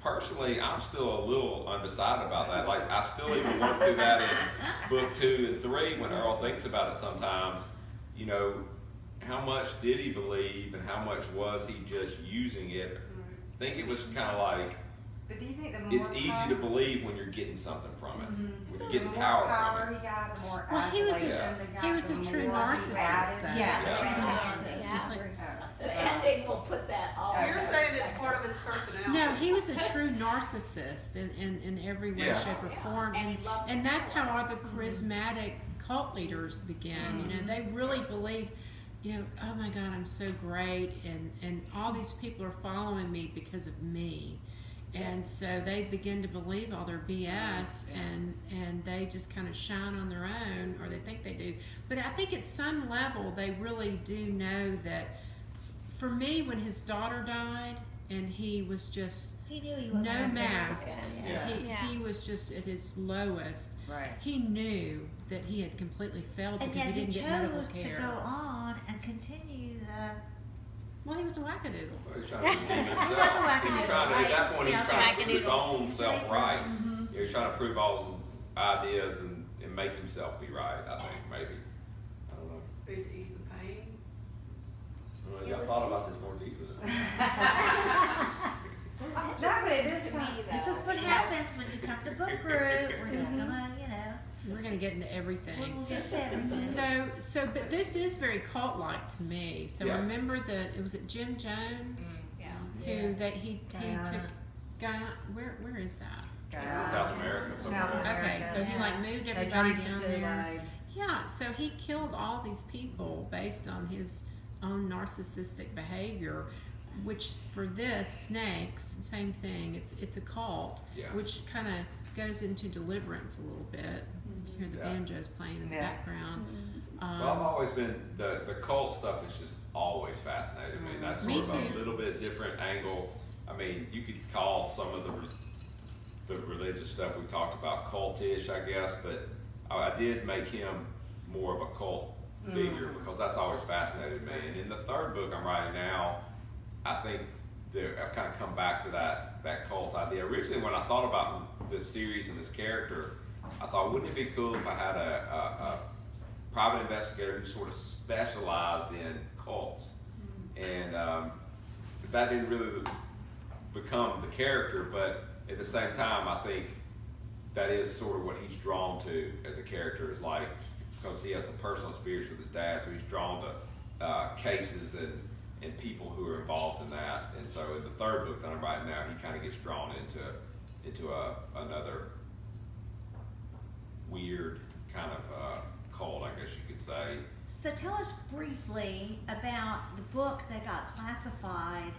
personally, I'm still a little undecided about that. Like, I still even work through that in book 2 and 3 when Earl thinks about it sometimes. You know, how much did he believe and how much was he just using it? I think it was kind of like, But do you think the more it's easy to believe when you're getting something from it. When you're the getting more power power from it. he got, the more Well, he was a- adulation they got, he was the a true more he narcissist, added though. to Yeah, it. a true Yeah. narcissist. Yeah. Oh. The ending will put that all. So you're Okay. saying it's part of his personality? No, he was a true narcissist in every way, Yeah. shape, or Yeah. form, And he loved and that's how power. other charismatic cult leaders begin. You know, they really believe, you know, oh my God, I'm so great, and all these people are following me because of me, and so they begin to believe all their BS, and they just kind of shine on their own, or they think they do. But I think at some level they really do know that. For me, when his daughter died, and he was just He knew he wasn't no gonna make it mask, again, Yeah. he was just at his lowest. Right. He knew that he had completely failed And because yet he he didn't get medical chose to care. go on and continue the. Well, he was a wackadoodle. Well, he was trying to redeem himself. He was a wackadoodle, He was trying to, at that point, he was right. trying to prove his Wackadoodle. own self right. Mm-hmm. He was trying to prove all his ideas and make himself be right, I think, maybe. I don't know. Maybe to ease the pain. Well, It y'all was- thought about this more deeply than I. It was No, but it interesting is to kind me, of- This though, is what because- happens when you come to book group. We're just gonna, you know, We're gonna get into everything. we'll get there. But this is very cult-like to me. So Yeah. remember it was Jim Jones Yeah. who that he Guyana. took Guyana. Where is that? It's in South America somewhere. Okay, so he like moved They everybody drank the down there. Kool-Aid. Yeah, so he killed all these people based on his own narcissistic behavior, which for this snakes, same thing. It's a cult, Yeah. which kind of goes into deliverance a little bit. You hear the Yeah. banjos playing in the Yeah. background. Well, I've always been, the cult stuff is just always fascinated me. And that's Me sort of too. a little bit different angle. I mean, you could call some of the religious stuff we talked about cultish, I guess, but I did make him more of a cult figure because that's always fascinated me. And in the third book I'm writing now, I think I've kind of come back to that cult idea. Originally, when I thought about this series and this character, I thought, wouldn't it be cool if I had a private investigator who sort of specialized in cults? And that didn't really become the character, but at the same time, I think that is sort of what he's drawn to as a character, is like, because he has the personal experience with his dad, so he's drawn to cases and people who are involved in that. And so in the third book that I'm writing now, he kind of gets drawn into another weird kind of cult, I guess you could say. So tell us briefly about the book that got classified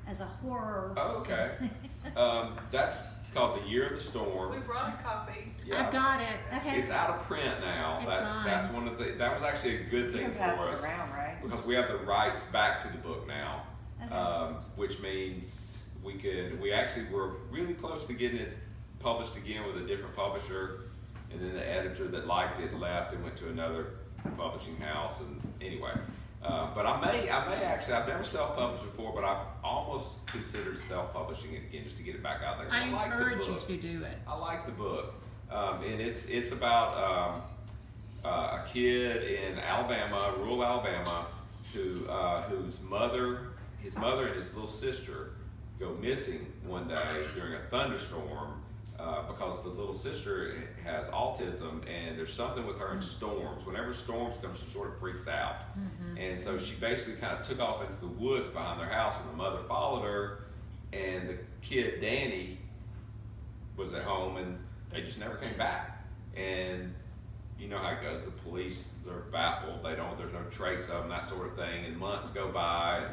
as a horror. Oh, okay. That's called The Year of the Storm. We brought a copy. Yeah. I've got it. Okay. It's out of print now. It's That's one of that was actually a good You thing can for pass us it around, right? because we have the rights back to the book now, Okay. which means we actually were really close to getting it published again with a different publisher, and then the editor that liked it left and went to another publishing house. And anyway, but I may actually, I've never self-published before, but I've almost considered self-publishing it again just to get it back out there. I like the encourage you book. to do it. I like the book, And it's about a kid in Alabama, rural Alabama, whose mother and his little sister go missing one day during a thunderstorm because the little sister has autism, and there's something with her in storms. Whenever storms come, she sort of freaks out. And so she basically kind of took off into the woods behind their house, and the mother followed her, and the kid, Danny, was at home, and they just never came back. And you know how it goes. The police, they're baffled. There's no trace of them, that sort of thing. And months go by,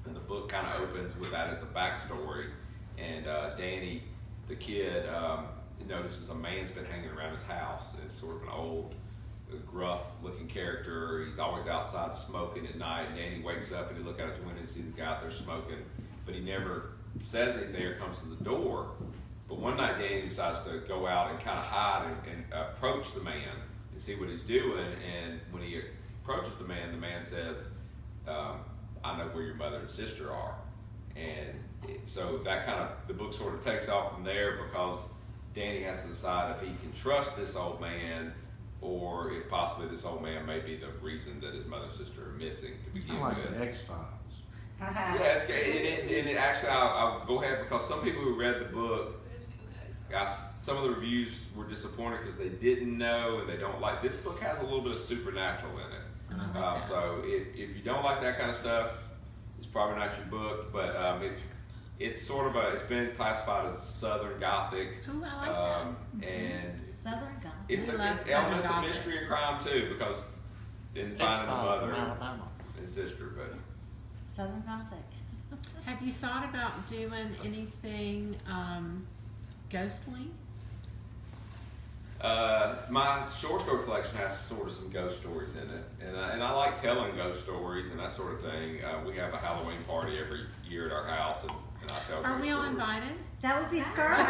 and the book kind of opens with that as a backstory. And Danny, the kid, notices a man's been hanging around his house. It's sort of an old, gruff-looking character. He's always outside smoking at night. And Danny wakes up, and he looks out his window and sees the guy out there smoking, but he never says anything or comes to the door. But one night, Danny decides to go out and kind of hide and approach the man and see what he's doing. And when he approaches the man says, I know where your mother and sister are. And so that kind of, the book sort of takes off from there, because Danny has to decide if he can trust this old man, or if possibly this old man may be the reason that his mother and sister are missing to begin I like with. the X-Files. Yes, and it actually, I'll go ahead, because some people who read the book, some of the reviews were disappointed because they didn't know and they don't like. This book has a little bit of supernatural in it. So if you don't like that kind of stuff, it's probably not your book. But it's sort of it's been classified as Southern Gothic. Ooh, I like that. Southern Gothic. It's elements of mystery and crime too, because in finding the mother and sister. But Southern Gothic. Have you thought about doing anything ghostly? My short story collection has sort of some ghost stories in it, and I like telling ghost stories and that sort of thing. We have a Halloween party every year at our house, and I tell ghost stories. Are we all invited? That would be Scarlet.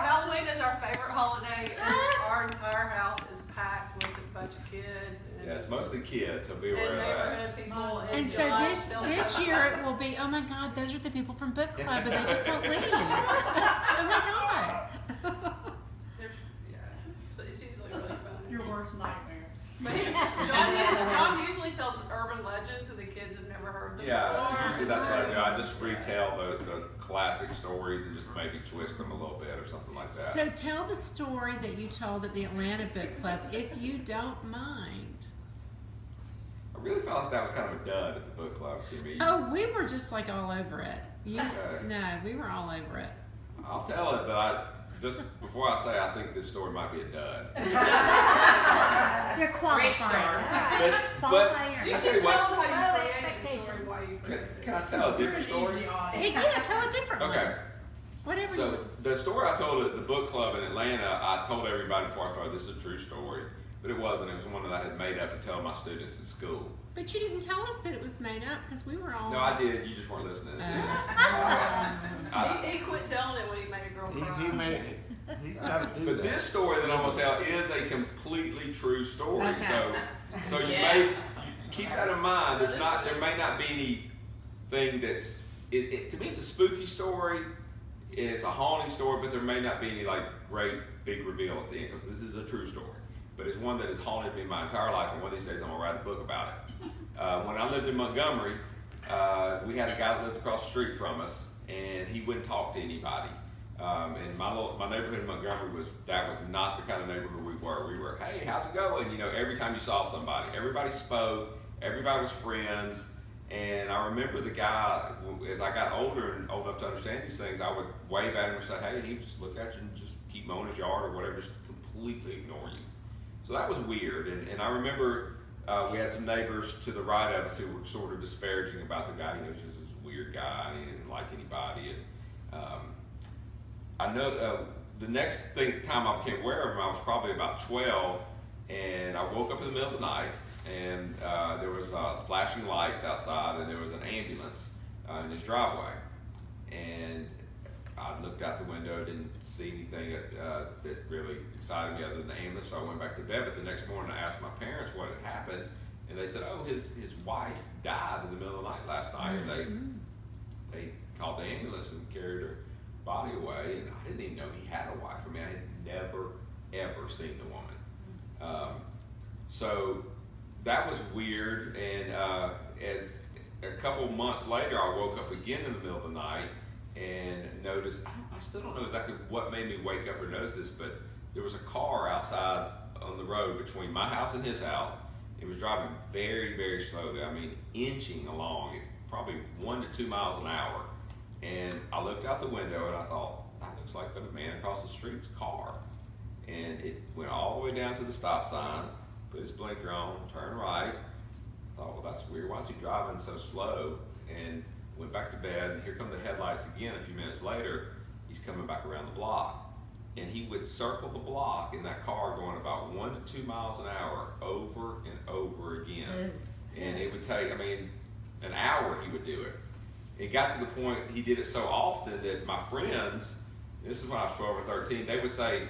Halloween is our favorite holiday. Our entire house is packed with a bunch of kids. Yeah, it's mostly kids, so be And aware of that. neighborhood people. And so this year it will be, oh my God, those are the people from book club, but they just won't leave. Oh my God. It's usually really fun. Your worst nightmare. But John usually tells urban legends, and the kids have never heard them Yeah, before. usually that's what I do. I just retell the classic stories and just maybe twist them a little bit or something like that. So tell the story that you told at the Atlanta Book Club, if you don't mind. I really felt like that was kind of a dud at the book club, Kimmy. Oh, we were just like all over it. No, we were all over it. I'll tell it, but just before I say, I think this story might be a dud. You're qualified. But You I should tell you tell what, them how you created the story, why you created it. can I tell a different story? Yeah, tell it differently. Okay. Whatever. So the story I told at the book club in Atlanta, I told everybody before I started, this is a true story. But it wasn't. It was one that I had made up to tell my students in school. But you didn't tell us that it was made up, because we were all. No, I did. You just weren't listening. He quit telling it when he made a girl cry. He made it. He gotta do But that. this story that I'm gonna tell is a completely true story. Okay. So you may keep that in mind. There may not be anything that's to me it's a spooky story. It's a haunting story, but there may not be any like great big reveal at the end, because this is a true story. But it's one that has haunted me my entire life, and one of these days I'm gonna write a book about it. When I lived in Montgomery, we had a guy that lived across the street from us, and he wouldn't talk to anybody. And my neighborhood in Montgomery was not the kind of neighborhood we were. We were, hey, how's it going? You know, every time you saw somebody, everybody spoke, everybody was friends. And I remember the guy, as I got older and old enough to understand these things, I would wave at him and say, hey, and he would just look at you and just keep mowing his yard or whatever, just completely ignore you. So that was weird. And I remember we had some neighbors to the right of us who were sort of disparaging about the guy. He was just this weird guy, and he didn't like anybody. And I know the next time I became aware of him, I was probably about 12, and I woke up in the middle of the night, and there was flashing lights outside, and there was an ambulance in his driveway. And I looked out the window, didn't see anything that really excited me other than the ambulance, so I went back to bed. But the next morning I asked my parents what had happened, and they said, oh, his wife died in the middle of the night last night. And they called the ambulance and carried her body away, and I didn't even know he had a wife. I mean, I had never, ever seen the woman. So that was weird, and as a couple months later, I woke up again in the middle of the night and noticed, I still don't know exactly what made me wake up or notice this, but there was a car outside on the road between my house and his house. It was driving very, very slowly. I mean, inching along, probably 1 to 2 miles an hour. And I looked out the window and I thought, that looks like the man across the street's car. And it went all the way down to the stop sign, put his blinker on, turned right. I thought, well, that's weird. Why is he driving so slow? And went back to bed, and here come the headlights again a few minutes later. He's coming back around the block. And he would circle the block in that car going about 1 to 2 miles an hour over and over again. And it would take, I mean, an hour he would do it. It got to the point he did it so often that my friends, this is when I was 12 or 13, they would say,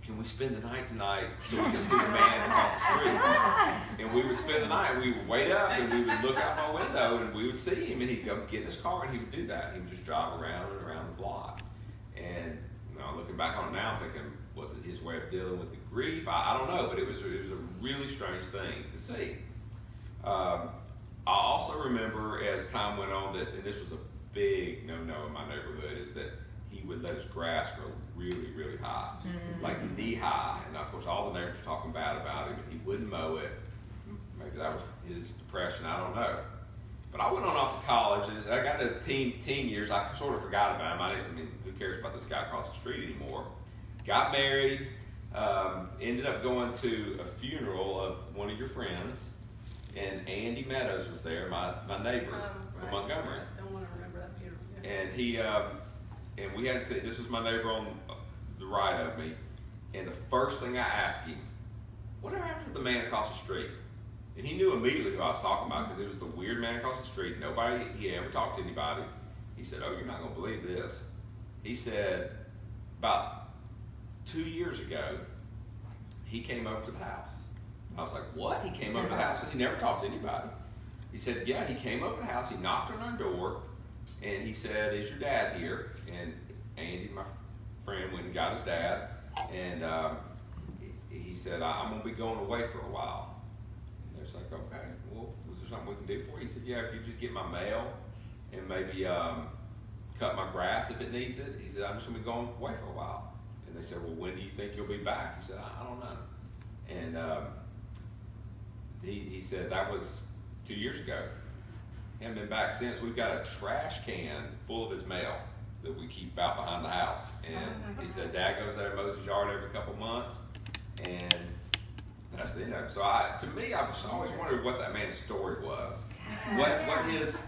can we spend the night tonight so we can see the man across the street? And we would spend the night, we would wait up and we would look out my window and we would see him, and he'd go get in his car and he would do that. He would just drive around and around the block. And you know, looking back on it now, I'm thinking, was it his way of dealing with the grief? I don't know, but it was a really strange thing to see. I also remember as time went on that, and this was a big no-no in my neighborhood, is that he would let his grass grow really, really high, like knee high. And of course, all the neighbors were talking bad about him, but he wouldn't mow it. Maybe that was his depression, I don't know. But I went on off to college, and I got to teen years, I sort of forgot about him. I mean, who cares about this guy across the street anymore? Got married, ended up going to a funeral of one of your friends, and Andy Meadows was there, my neighbor from Montgomery. I don't want to remember that funeral. Yeah. And he, and we had said, this was my neighbor on the right of me, and the first thing I asked him, whatever happened to the man across the street? And he knew immediately who I was talking about, because it was the weird man across the street. Nobody, he ever talked to anybody. He said, oh, you're not going to believe this. He said, about 2 years ago, he came over to the house. I was like, what? He came over to the house? Because he never talked to anybody. He said, yeah, he came over to the house, he knocked on our door, and he said, is your dad here? And Andy, my friend, went and got his dad, and he said, I'm going to be going away for a while. And they're like, okay, well, is there something we can do for you? He said, yeah, if you just get my mail and maybe cut my grass if it needs it. He said, I'm just going to be going away for a while. And they said, well, when do you think you'll be back? He said, I don't know. And he said, that was 2 years ago. He hasn't been back since. We've got a trash can full of his mail that we keep out behind the house. And he said, Dad goes there and mows his yard every couple months. And that's the end of it. So to me, I've just always wondered what that man's story was. What his,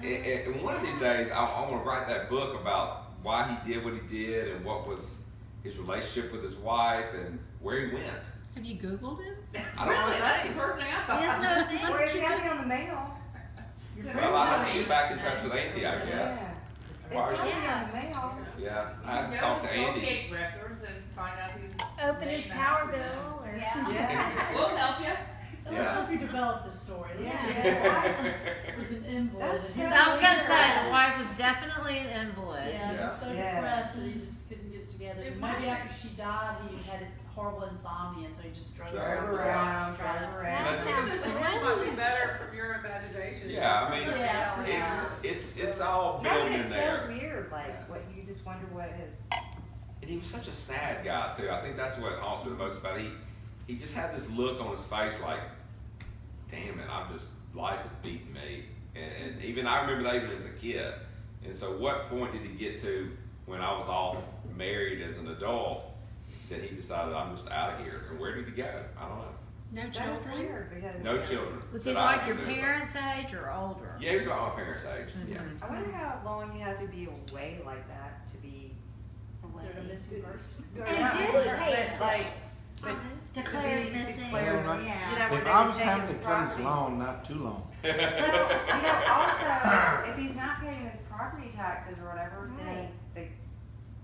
and one of these days, I want to write that book about why he did what he did and what was his relationship with his wife and where he went. Have you Googled him? I don't know his That's the name. first thing I thought. Well, it's got to be on the mail. Well, I have to get back in touch with Andy, I guess. Yeah. It's got to be on the mail. Yeah, I have to talk to Andy. records and find out who's Open his power bill or. Yeah. We'll help you. Let's hope you developed this story. Yeah. It was an invalid. That's and he so I was gonna say, weird. the wife was definitely an invalid. Yeah, he was so Yeah. depressed that he just couldn't get it together. It And might maybe be. after she died, he had horrible insomnia, and so he just drove Drove around. around, trying to- drove That around. That's- sounds This great. might be better from your imagination. Yeah, I mean, Yeah. it's all No, built in it's so there. weird, like, what you just wonder what it is. And he was such a sad guy too. I think that's what haunts me the most about it. He just had this look on his face like, damn it, life is beating me. And even I remember that even as a kid. And so what point did he get to when I was off married as an adult that he decided I'm just out of here? And where did he go? I don't know. No That's children? weird because. No children. Was he that I like your knew. parents' age or older? Yeah, he was about my parents' age. Yeah. I wonder how long you have to be away like that to be. Considered a missing person. Or And not, did he but, pay his like, bills? but Declared to be missing, declared, Well, yeah. you know, where If they I can was take having his to cut his property. lawn, not too long. Well, you know, also, if he's not paying his property taxes or whatever, then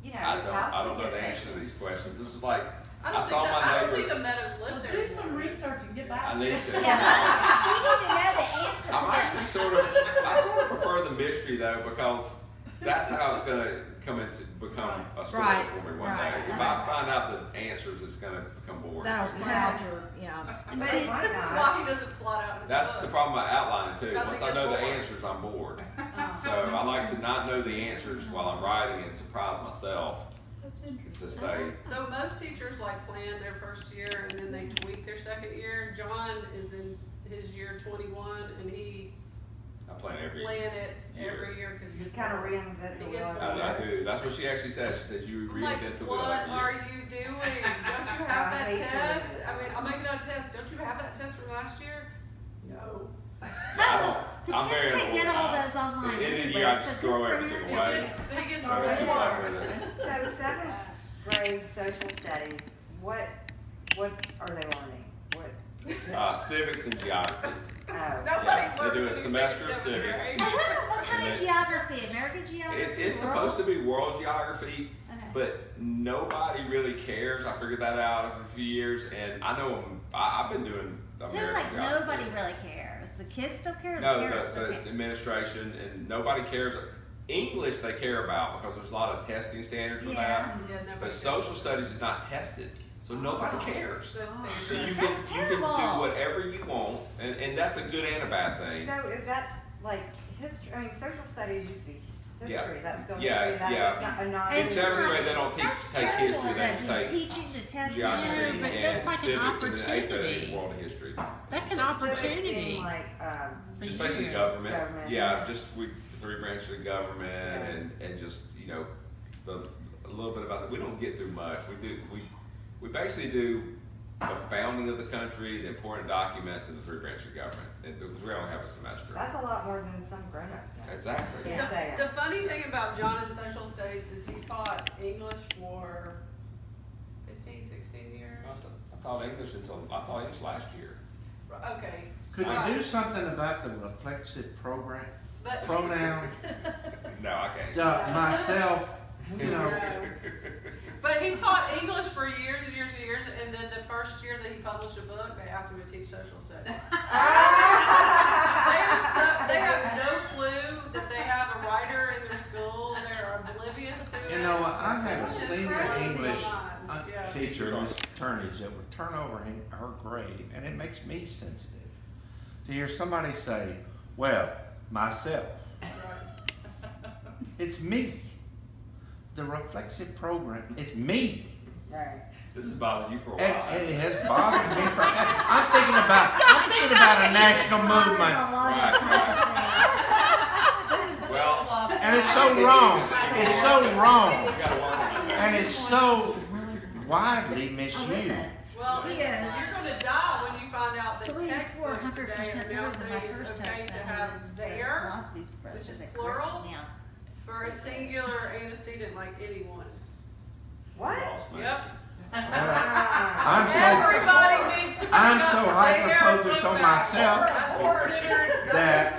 his house I don't would know get the taken. answer to these questions. This was like, I I don't, saw think, my I don't neighbor. think the Meadows Well, lived there. do some anymore. research and get back I to need us. to. We need to know the answer to I'm that. actually I sort of prefer the mystery though, because that's how it's gonna become a story Right, for me one right. day. If I find out the answers, it's gonna become boring. That'll cloud your, yeah. But it might This is not. why he doesn't plot out his That's book. the problem about outlining too. Because it Once I gets know the boring. answers, I'm bored. So I like to not know the answers while I'm writing and surprise myself That's interesting. to stay. So most teachers like plan their first year and then they tweak their second year. John is in his year 21 and he I plan every. plan it year. every year because he You gets kind of bored. reinvent the He wheel. gets every I year. do. That's what she actually says. She says you I'm like, reinvent the wheel what every are year. you doing? Don't you have I that hate to test? read it. I mean, I'm making out a test. Don't you have that test from last year? No. The I'm kids very can get all organized. those online At the end of the anyway, year, I so just good throw for everything him. away. He gets I don't keep bored. up with it. So seventh grade social studies, what are they learning? What? Civics and geography. Oh. Nobody Yeah, they learns do a anything semester of in seventh civics. grade. What kind And of then- geography? American geography? It's supposed to be world geography, Okay. but nobody really cares. I figured that out after a few years, and I know I've been doing American Who's like geography. nobody really cares? The kids don't care. Or No, the parents don't the care? administration and nobody cares. English they care about because there's a lot of testing standards for Yeah. that. Yeah, nobody But social studies is not tested, so nobody cares. That's So you dangerous. can That's you can terrible. do whatever you want, and that's a good and a bad thing. So is that like history? I mean, social studies used to be history. Yeah. Is that still Yeah, history? That's yeah. just not a non. In It's seventh not- grade they don't That's take terrible history, they just that take teaching to test geography Yeah, but that's and like an civics, and then eighth grade opportunity. world history. That's an Civics being opportunity. like, for Just you. basically government. Government. Yeah, just the three branches of government and just, you know, a little bit about that. We don't get through much. We basically do the founding of the country, the important documents, and the three branches of government. Because we only have a semester. that's a lot more than some grown-ups know. Exactly. Yeah. Say it. The funny thing about John in social studies is he taught English for 15, 16 years. I taught English last year. Okay. Could right. you do something about the reflexive program, But pronoun? No, I can't. Myself, you know, No. But he taught English for years and years and years, and then the first year that he published a book, they asked him to teach social studies. They have no clue that they have a writer in their school. They're oblivious to it. you know what, I had a It's just senior crazy. English Yeah. teacher, Miss Turnage, that would turn over in her grave, and it makes me sensitive to hear somebody say, well, myself. Right. It's me. The reflexive program is me. Right. This has bothered you for a And, while. and it has bothered me for, I'm thinking about a national movement. Well, And it's so wrong. It's so wrong. we gotta work on that. And it's so widely misused. Well, He you're is. gonna die when you find out that 300, textbooks 400% today are now more than my saying it's first okay to husband. have there Philosophy which professor is that plural. corrected me on- for a singular antecedent like anyone. What? Lost me. Yep. I'm Everybody needs to be I'm up so there hyper-focused on about myself That's considered that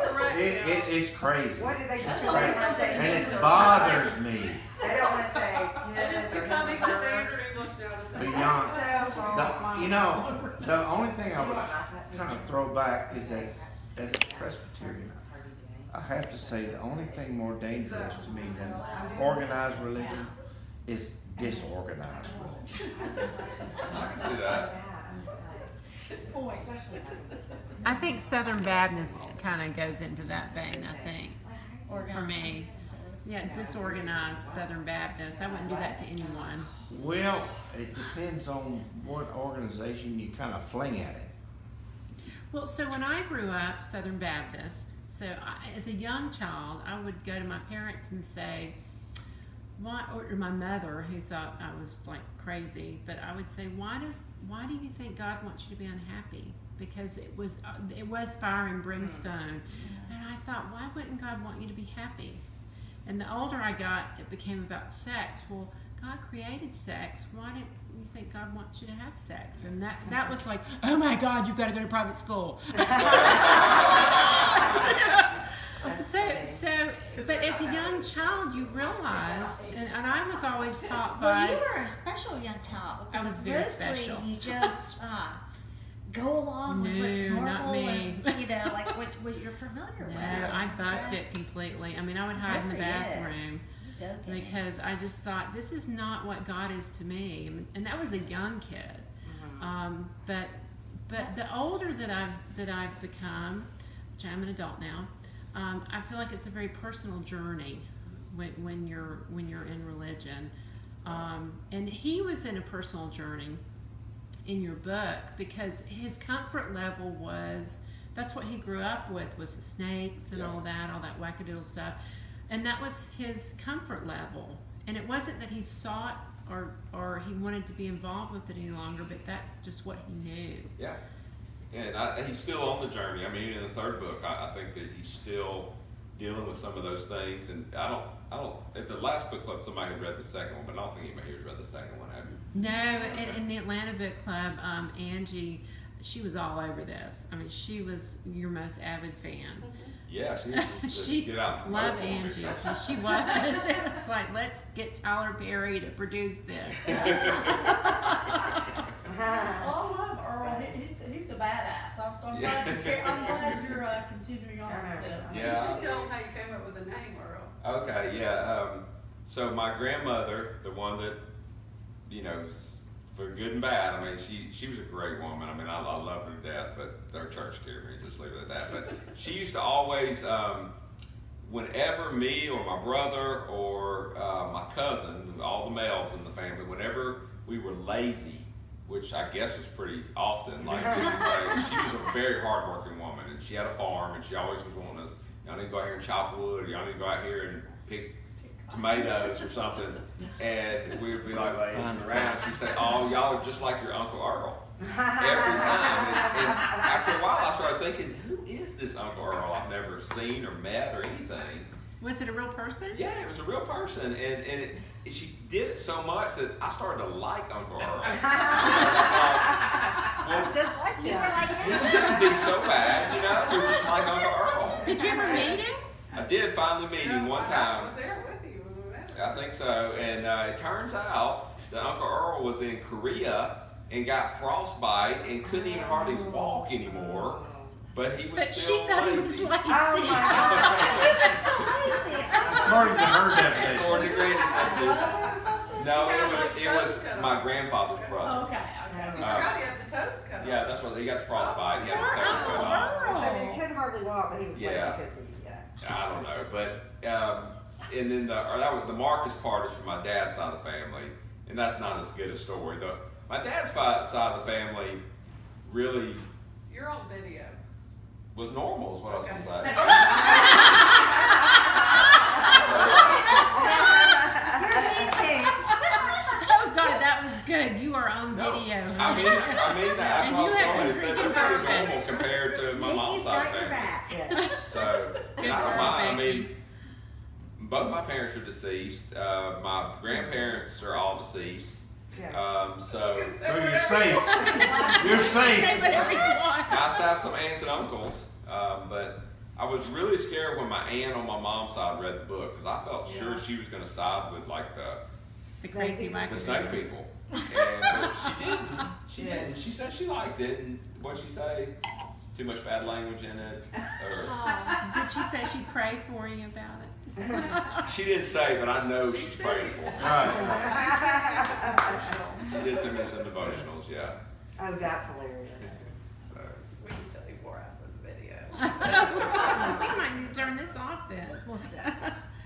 correct now. it's crazy. What do they It's just crazy. say? And it bothers me They don't want to say. It is becoming standard English now to say. beyond. So wrong. You know, the only thing I would kind of throw back is that as a Presbyterian, I have to say the only thing more dangerous to me than organized religion is disorganized religion. I can see that. I think Southern Baptist kind of goes into that vein, I think, for me. Yeah, disorganized Southern Baptist. I wouldn't do that to anyone. Well, it depends on what organization you kind of fling at it. Well, so when I grew up Southern Baptist, as a young child, I would go to my parents and say, why, or my mother, who thought I was like crazy, but I would say, why do you think God wants you to be unhappy? Because it was fire and brimstone. And I thought, why wouldn't God want you to be happy? And the older I got, it became about sex. Well, God created sex. Why didn't you think God wants you to have sex? And that was like, oh my God, you've got to go to private school. But as a young child, you realize, and I was always taught by. Well, you were a special young child. I was very Mostly special. You just go along with what's No, not normal me. and, you know, like what you're familiar No, with. I bucked it completely. I mean, I would hide in the Good for you. bathroom Go get it. because I just thought this is not what God is to me. And that was a young kid. But the older that I've become, which I'm an adult now, I feel like it's a very personal journey when you're in religion. And he was in a personal journey in your book because his comfort level was, that's what he grew up with, was the snakes and all that wackadoodle stuff. And that was his comfort level. And it wasn't that he sought or he wanted to be involved with it any longer, but that's just what he knew. Yeah. And he's still on the journey. I mean, in the third book, I think that he's still dealing with some of those things. And I don't, at the last book club, somebody had read the second one, but I don't think anybody here's read the second one, have you? No, in the Atlanta Book Club, Angie, she was all over this. I mean, she was your most avid fan. Yeah, She get out and loved vote for me. Angie. She was. It was like, let's get Tyler Perry to produce this. Well, I love Earl. He's a badass. I'm glad you're continuing on with it. Yeah. You should tell them how you came up with the name, Earl. Okay, yeah. So my grandmother, the one that, you know, for good and bad, I mean, she was a great woman. I mean, I loved her to death, but her church scared me, just leave it at that. But she used to always, whenever me or my brother or my cousin, all the males in the family, whenever we were lazy, which I guess was pretty often, like she would say, she was a very hardworking woman, and she had a farm, and she always was wanting us, y'all need to go out here and chop wood, or y'all need to go out here and pick tomatoes or something, and we would be like lazing around. She'd say, "Oh, y'all are just like your Uncle Earl." Every time, and after a while, I started thinking, "Who is this Uncle Earl? I've never seen or met or anything." Was it a real person? Yeah, it was a real person, and she did it so much that I started to like Uncle Earl. Well, Just like You were like he him. couldn't be so bad, you know. We were just like Uncle Earl. Did you ever meet him? I did finally meet him one I time. was there with you when we met. I think so, and it turns out that Uncle Earl was in Korea and got frostbite and couldn't even hardly walk anymore, but he was But still she thought he was lazy. lazy. Oh my God. He was so lazy. According to her definition. According to Granny's definition. Brother or something? No, He had, it was like, toes cut my off. grandfather's Oh, brother. okay. I forgot he had the toes cut off. Yeah, that's what he got the frostbite. He had the toes cut off. So he couldn't hardly walk, but he was Yeah. like, because he, I don't know, but and then the Marcus part is from my dad's side of the family, and that's not as good a story. My dad's side of the family really You're on video. was normal, is what I was gonna say. Oh God, that was good. You are on No, video. I mean that. That's And what you I have was been going to say. They're drinking pretty bourbon. normal compared to my mom's Nikki's side of got the your family. back. yeah. So, and I don't girl, mind. I Becky. mean, both my parents are deceased. My grandparents are all deceased. Yeah. So you're safe. You're Say safe. whatever you want. I still have some aunts and uncles, but I was really scared when my aunt on my mom's side read the book because I felt sure she was going to side with like The crazy the wackadoo. snake people, but she didn't. She didn't. She said she liked it, and what'd she say? Too much bad language in it. Or, Did she say she'd pray for you about it? she didn't say, but I know she's praying for me. Right. She did send me some devotionals, yeah. Oh, that's hilarious. So. We can tell you more after the video. We might need to turn this off then. We'll see.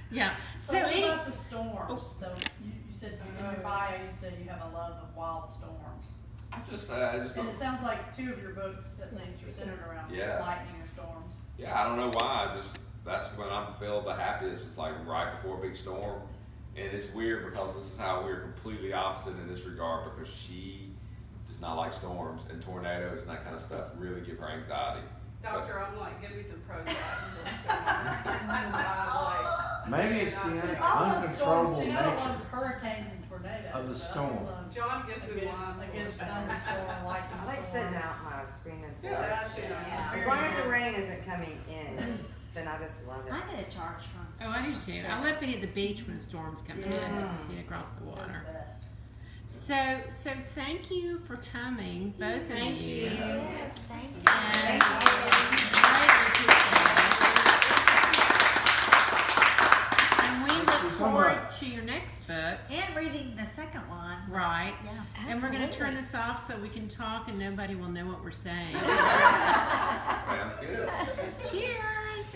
Yeah. So what about the storms? Though you said in your bio you said you have a love of wild storms, I just and it sounds like two of your books at least are centered around lightning or storms. yeah, I don't know why. That's when I feel the happiest. It's like right before a big storm, and it's weird because this is how we're completely opposite in this regard. Because she does not like storms and tornadoes and that kind of stuff. Really give her anxiety. Doctor, I'm like, give me some Prozac. I'm Maybe it's the I love storms, uncontrollable you know, I nature love hurricanes and tornadoes. of the but I storm. love John gives me a one. good thunderstorm, lightning I like storm. sitting out my screaming. Yeah, As long as the rain isn't coming in, then I just love it. I get a charge from. Oh, I do too. I love being at the beach when a storm's coming in. I can see it across the They're water. the best. So thank you for coming, both of you. Yes, thank you. And and we look forward to your next books. And reading the second one. Right. Yeah. And we're going to turn Absolutely. this off so we can talk and nobody will know what we're saying. Sounds good. Cheers.